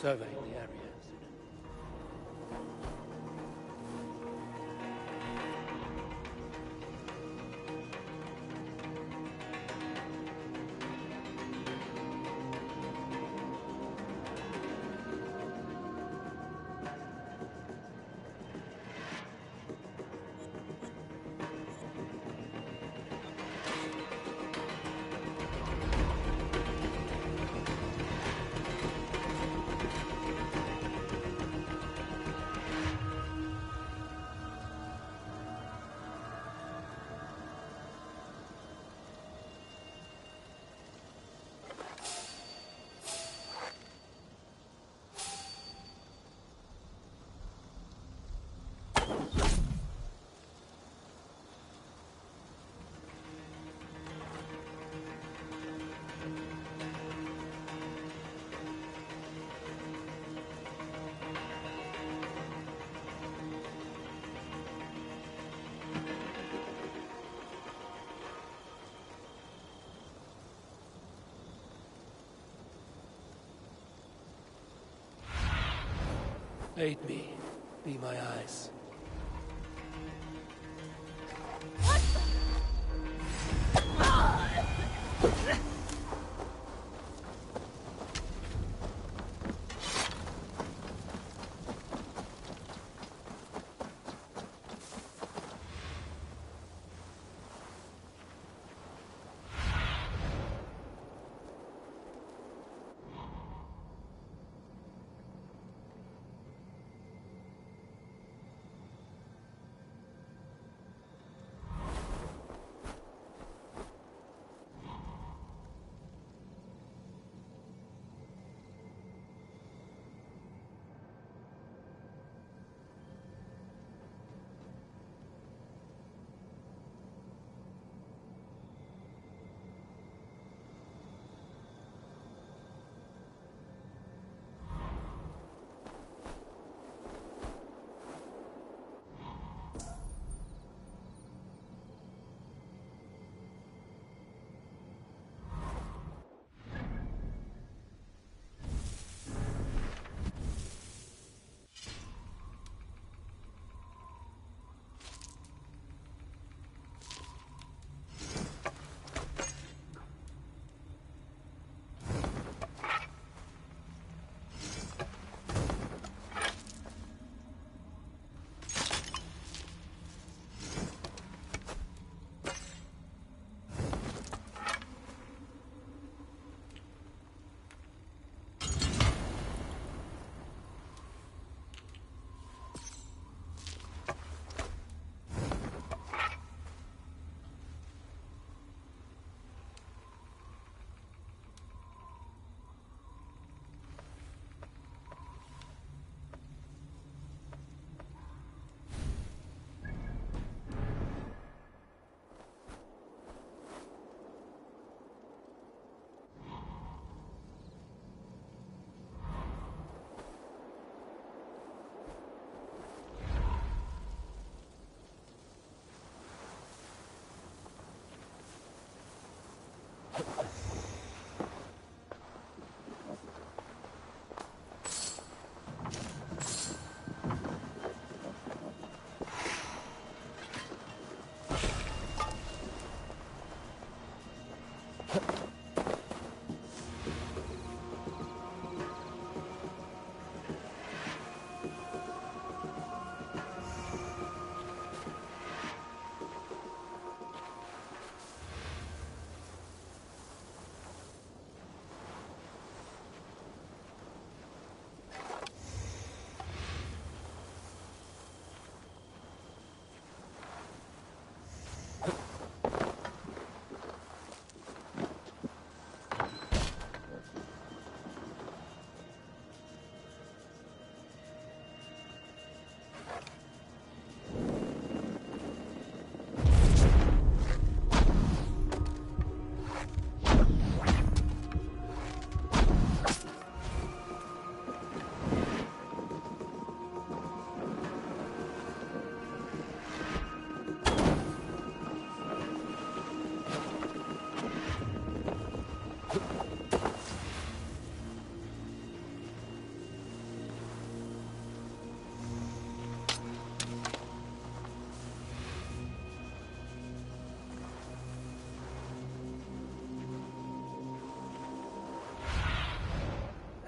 Surveying the area. Aid me. Be my eyes.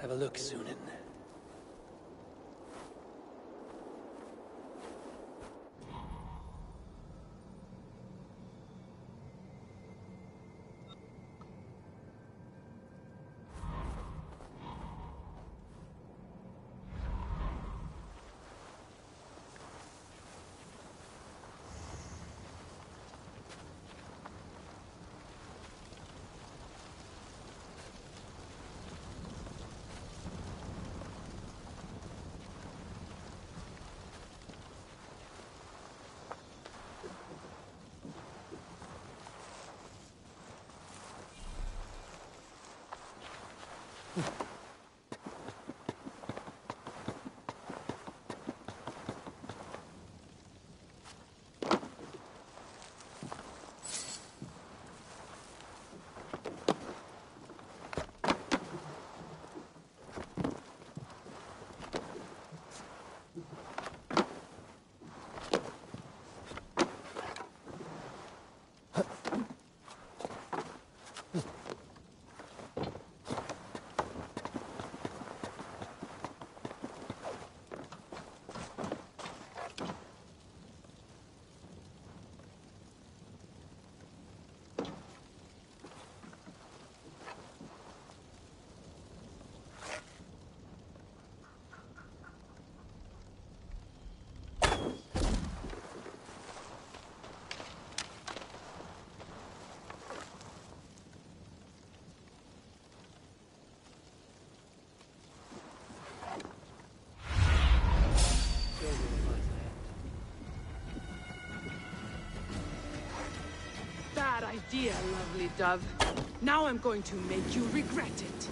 Have a look, Sunan. Bad idea, lovely dove. Now I'm going to make you regret it.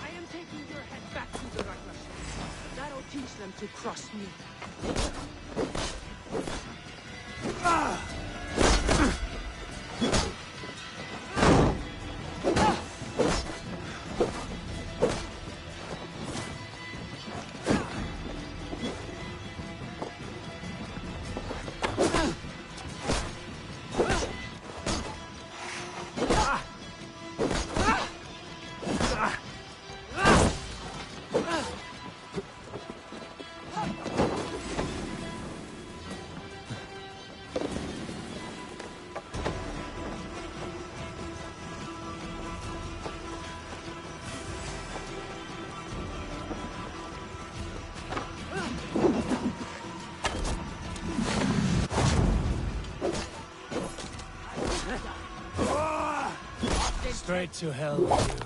I am taking your head back to the Ragnar. That'll teach them to cross me. Straight to hell with you.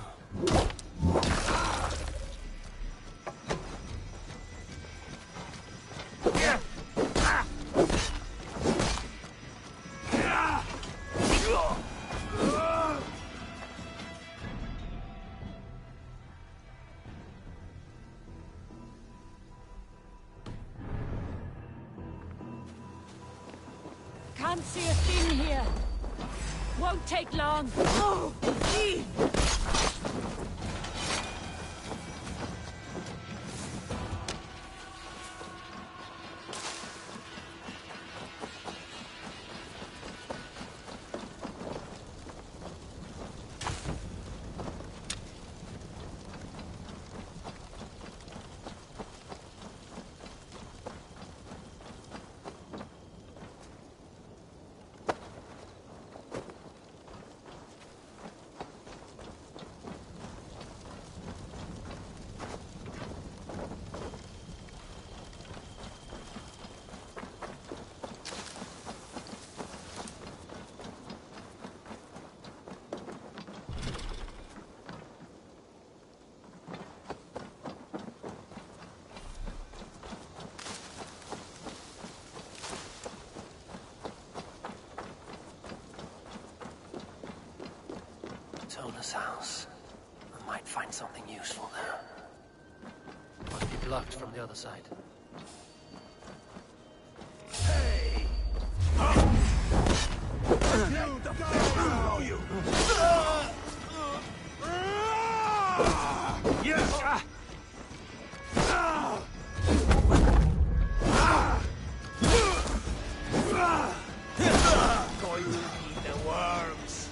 Can't see a thing here. Won't take long. Oh, gee. Tona's house. I might find something useful there. Must be blocked from the other side. Going to eat the worms.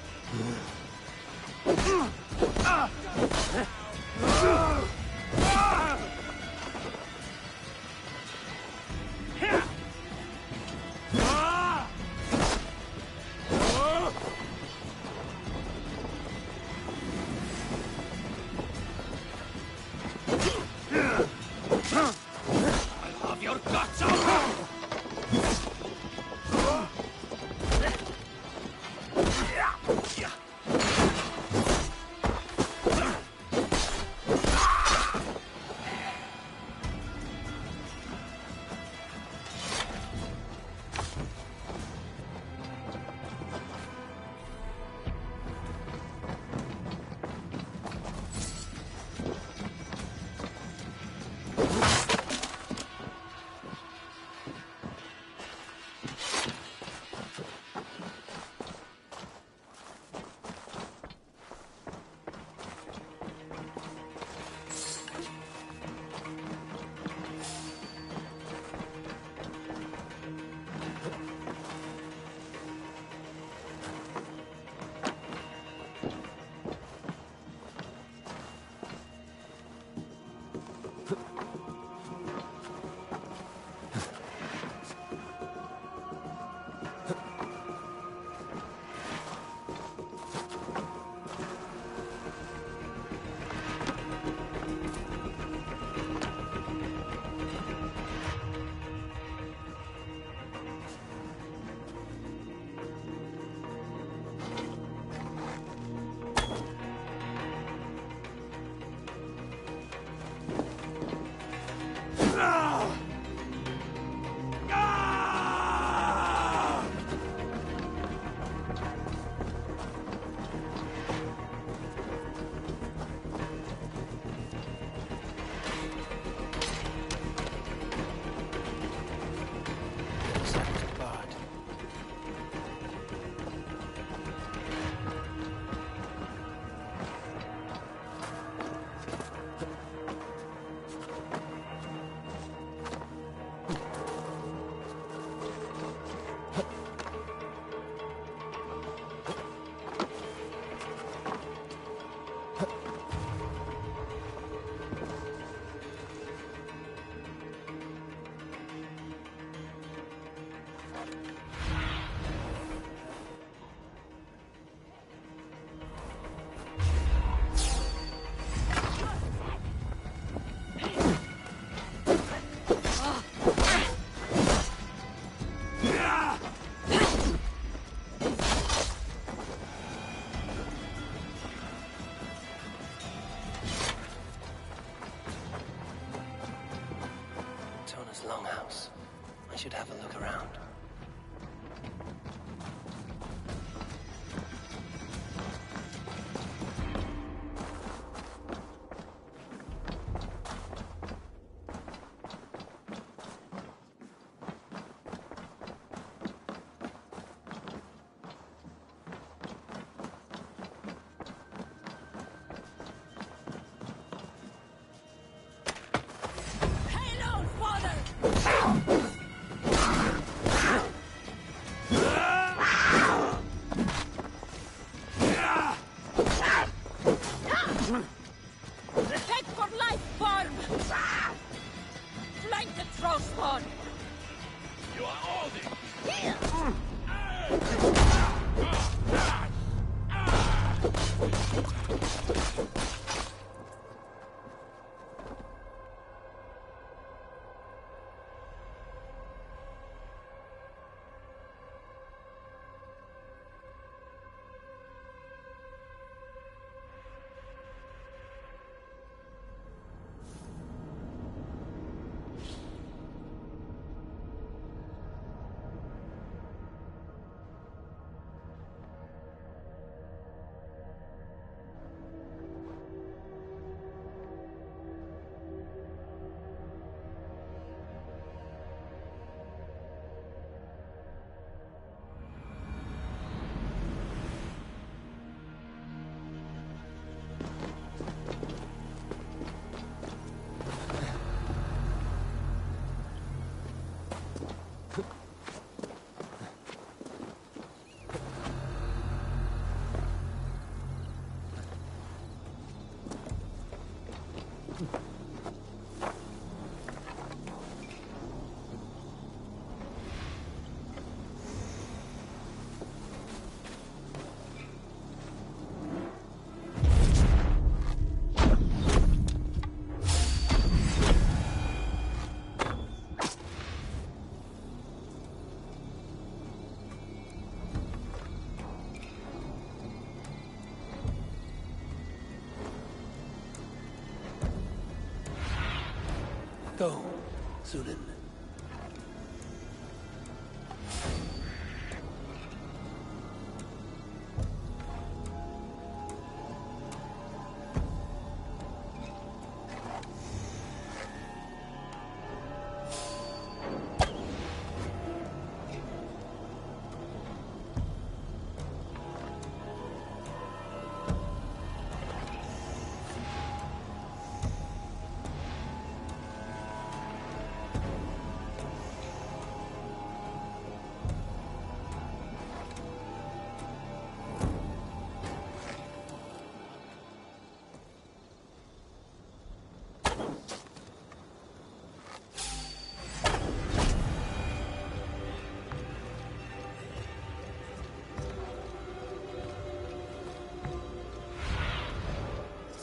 Longhouse. I should have a look around. Take for life, Barb! Flank the troll spawn! You are all Here! Go, Sunan.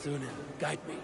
Sunan, guide me.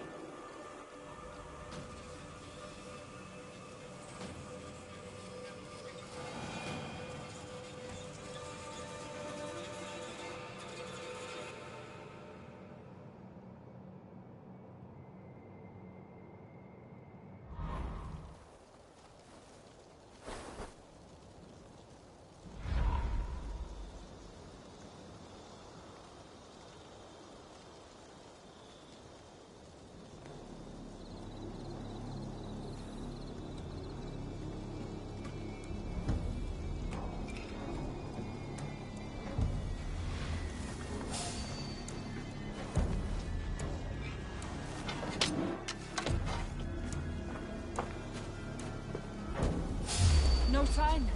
No sign.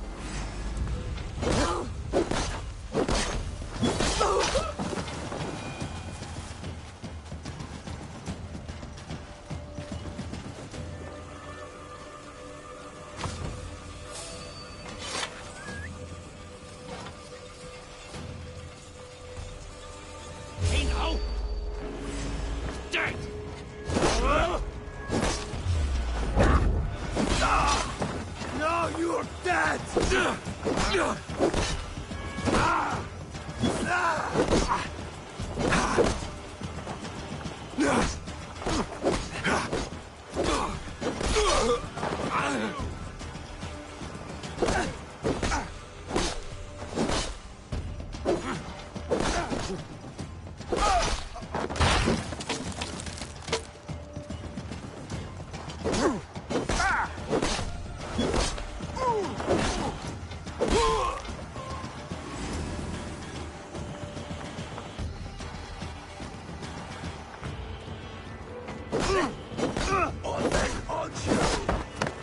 Eno! Dead! No, you're dead!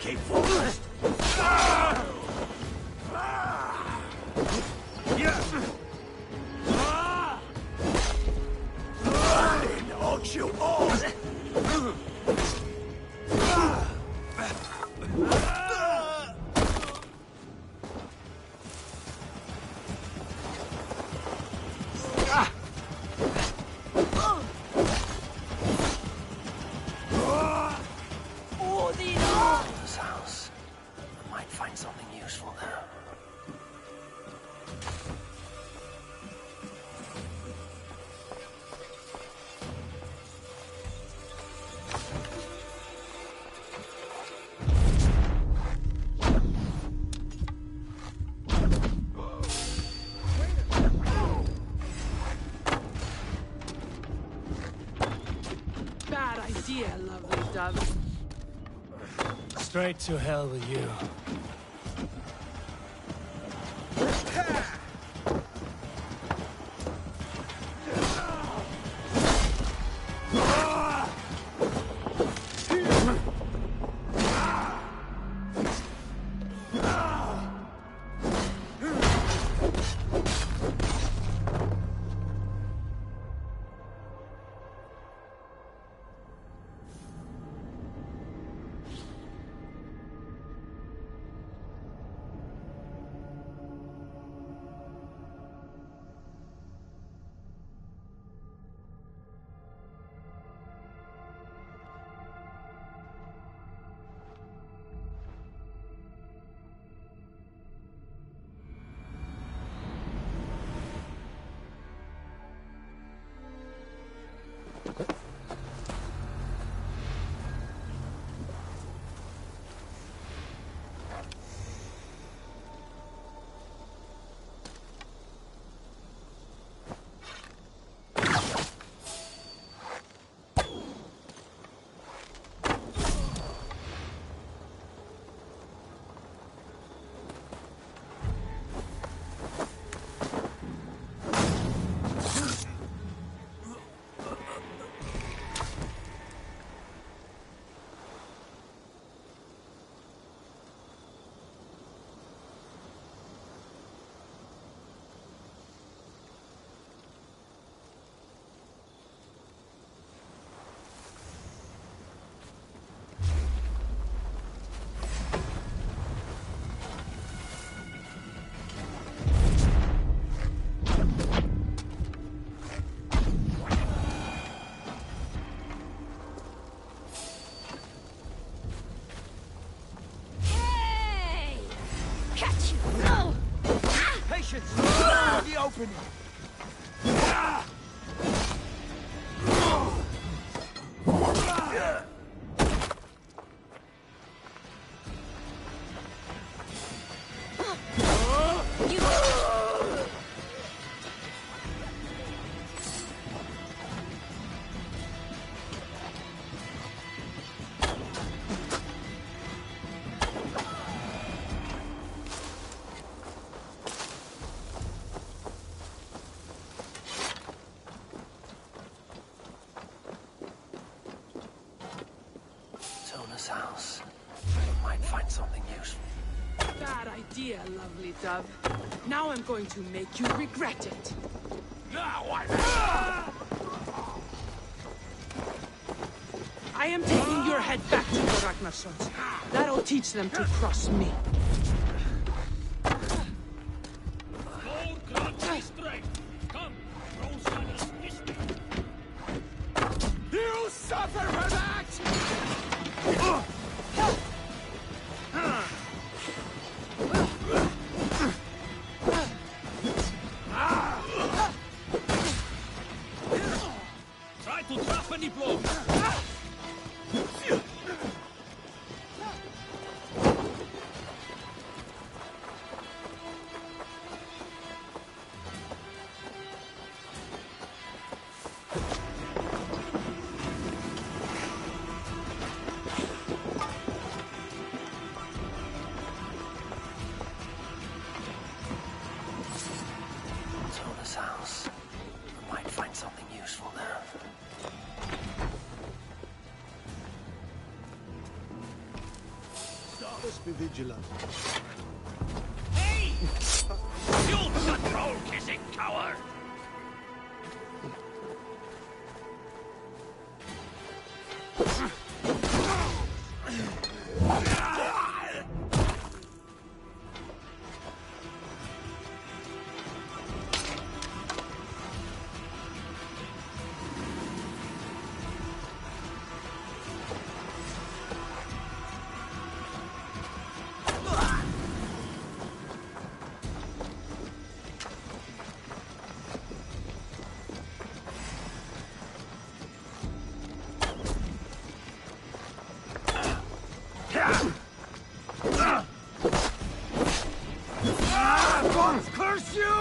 Keep focused! I'll you all! This house. I might find something useful there. Bad idea, lovely dove. Straight to hell with you. happening? Tona's house. We might find something useful. Bad idea, lovely dove. Now I'm going to make you regret it. I am taking your head back to the Ragnarsons. That'll teach them to cross me. You suffer for that! Try to trap any blow. Tona's house. We might find something useful there. Just be vigilant. Hey! You control-kissing coward! Curse you!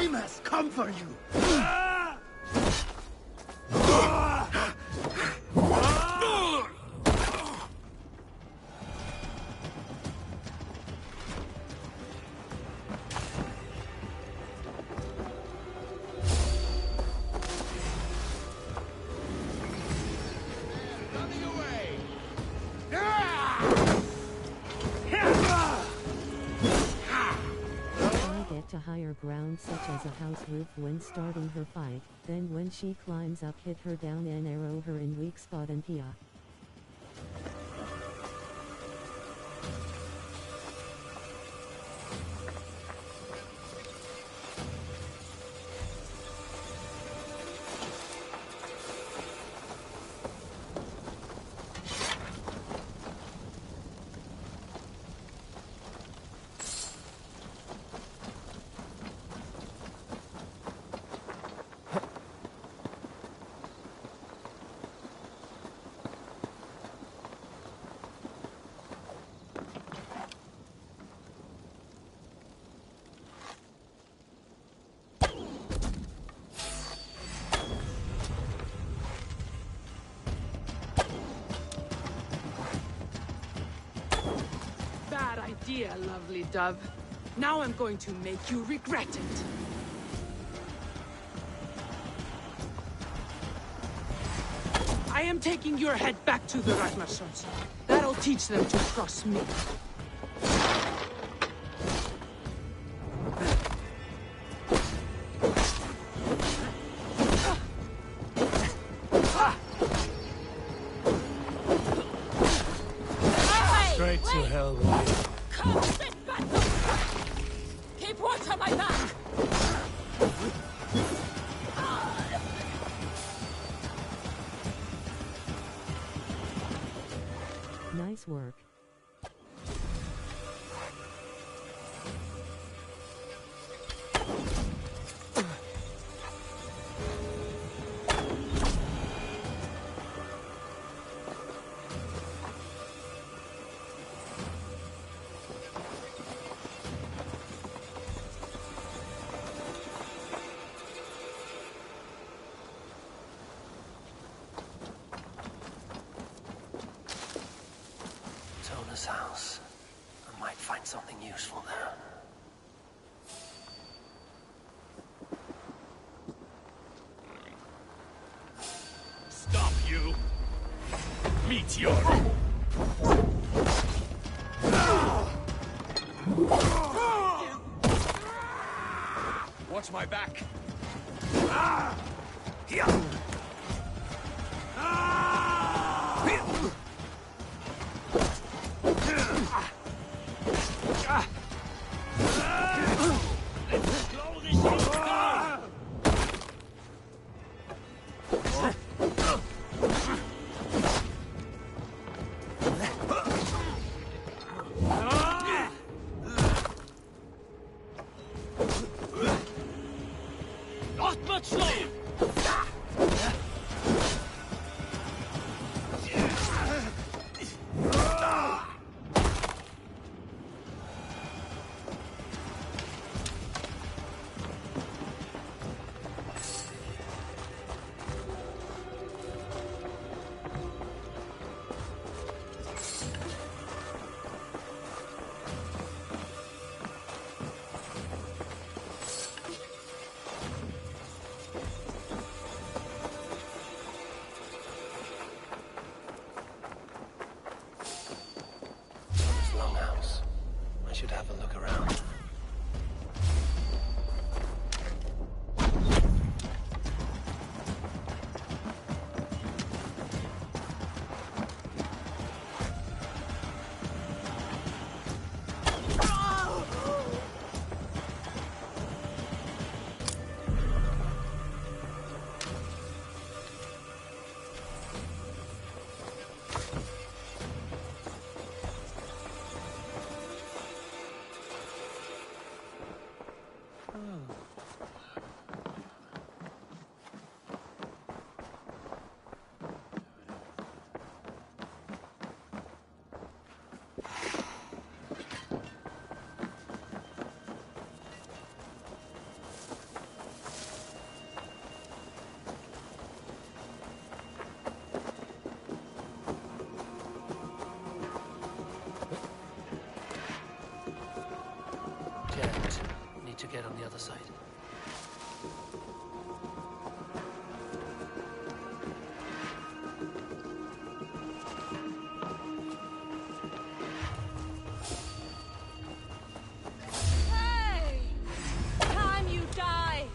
time has come for you! To higher ground such as a house roof when starting her fight, then when she climbs up hit her down and arrow her in weak spot and Pia. Bad idea, lovely dove. Now I'm going to make you regret it. I am taking your head back to the Ragnarsons. That'll teach them to trust me. Straight to hell with you. Come, sit back! Keep watch on my back! Nice work. Tona's house. I might find something useful there. Stop, you! Meteor! Watch my back. Here! Not much longer! Longhouse. I should have a look around. need to get on the other side. Hey! Time you die!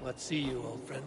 What see you, old friend?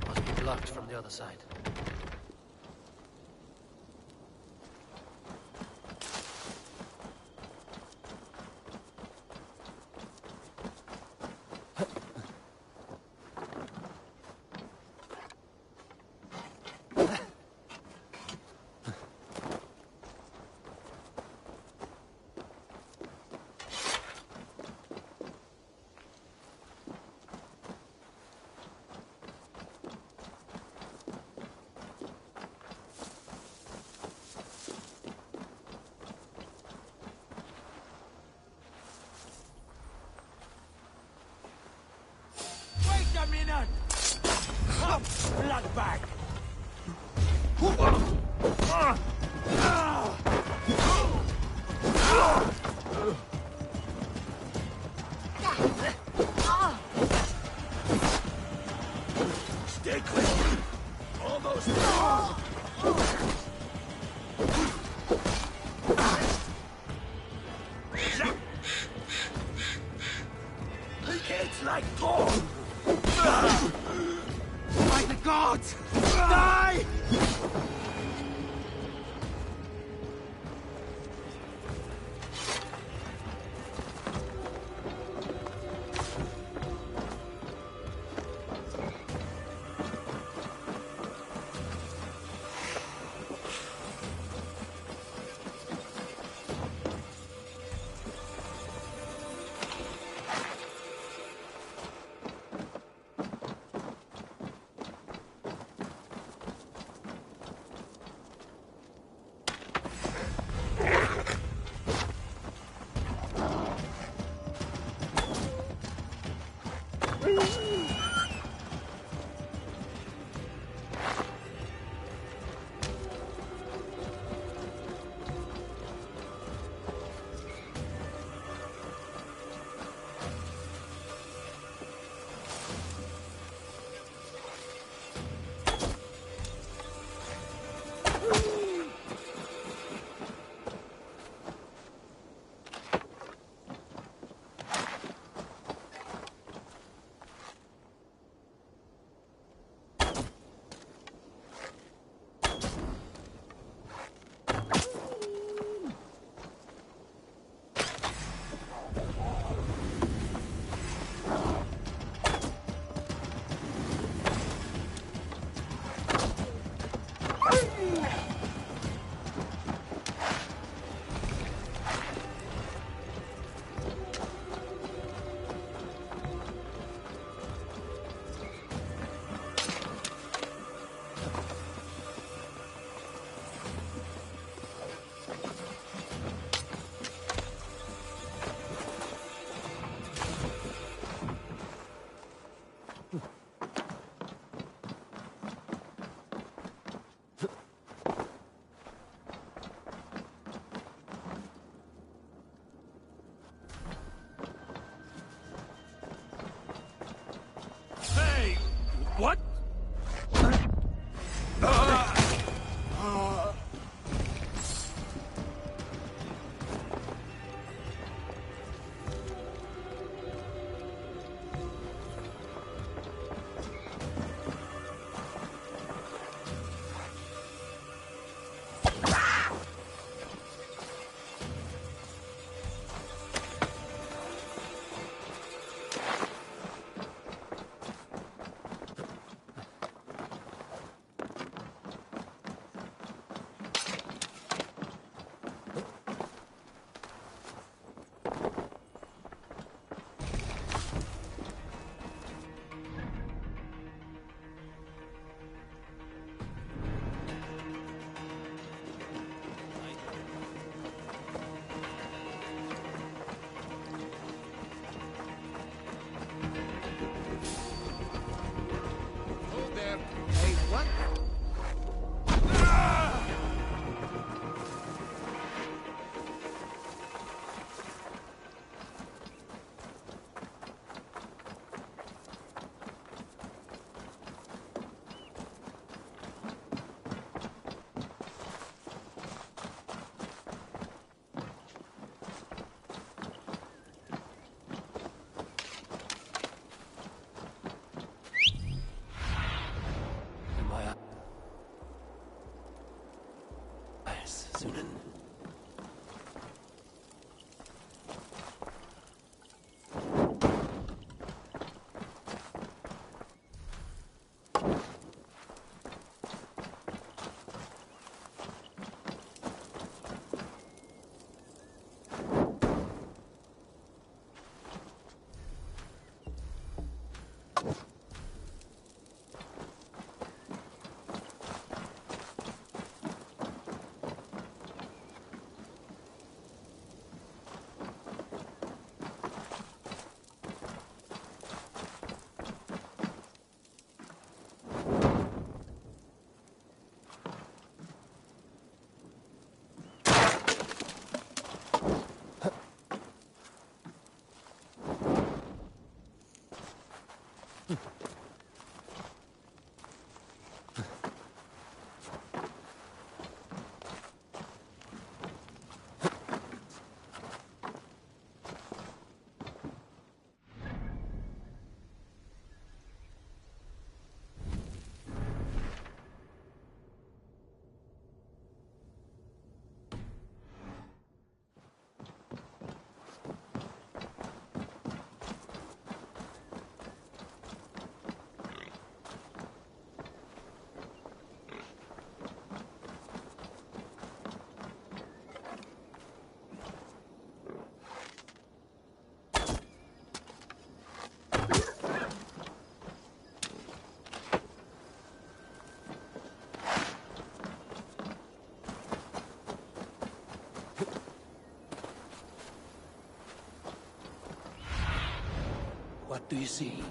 Must be blocked from the other side. Wait a minute! Come, bloodbag! kids like gold! By the gods! Die! What? What do you see?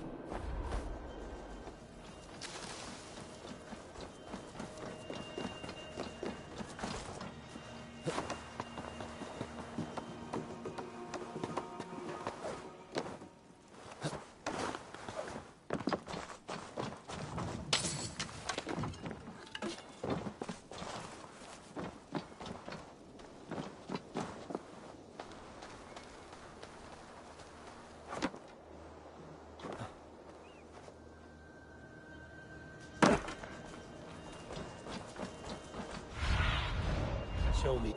Show me.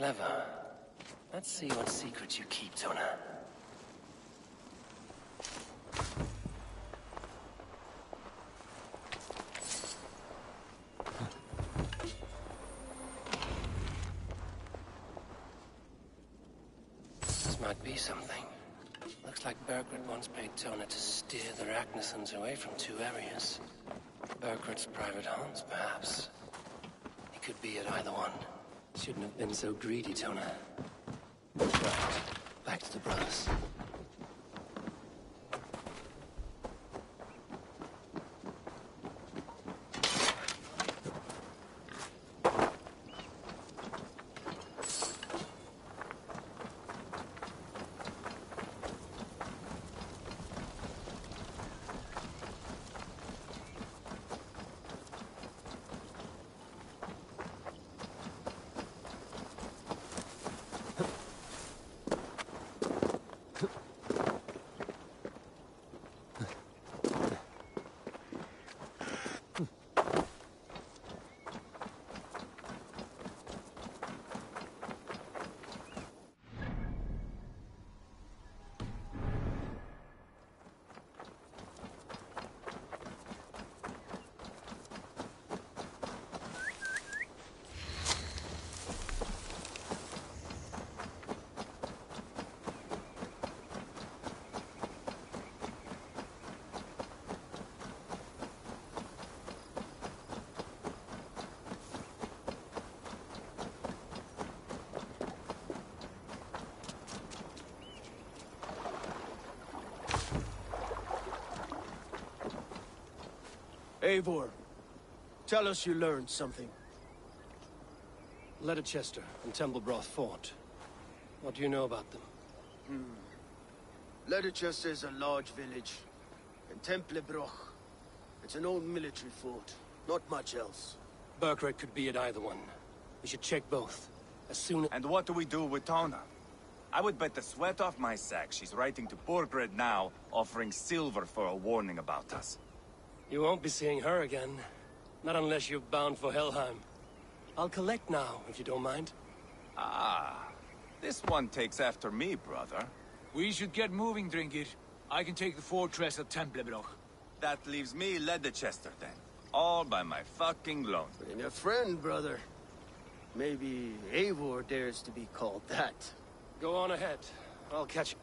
Clever. Let's see what secrets you keep, Tona. This might be something. Looks like Burgred once paid Tona to steer the Ragnarsons away from 2 areas. Burgred's private haunts, perhaps. He could be at either one. Shouldn't have been so greedy, Tona. Right. Back to the brothers. Eivor, tell us you learned something. Leicester and Templebroth fought. What do you know about them? Leicester is a large village. And Templebroch, it's an old military fort. Not much else. Burgred could be at either one. We should check both. As soon as... And what do we do with Tona? I would bet the sweat off my sack she's writing to Burgred now, offering silver for a warning about us. You won't be seeing her again. Not unless you're bound for Helheim. I'll collect now, if you don't mind. Ah, this one takes after me, brother. We should get moving, Drinkit. I can take the fortress at Templebroch. That leaves me Leicester then. All by my fucking loan. And a friend, brother. Maybe Eivor dares to be called that. Go on ahead. I'll catch you.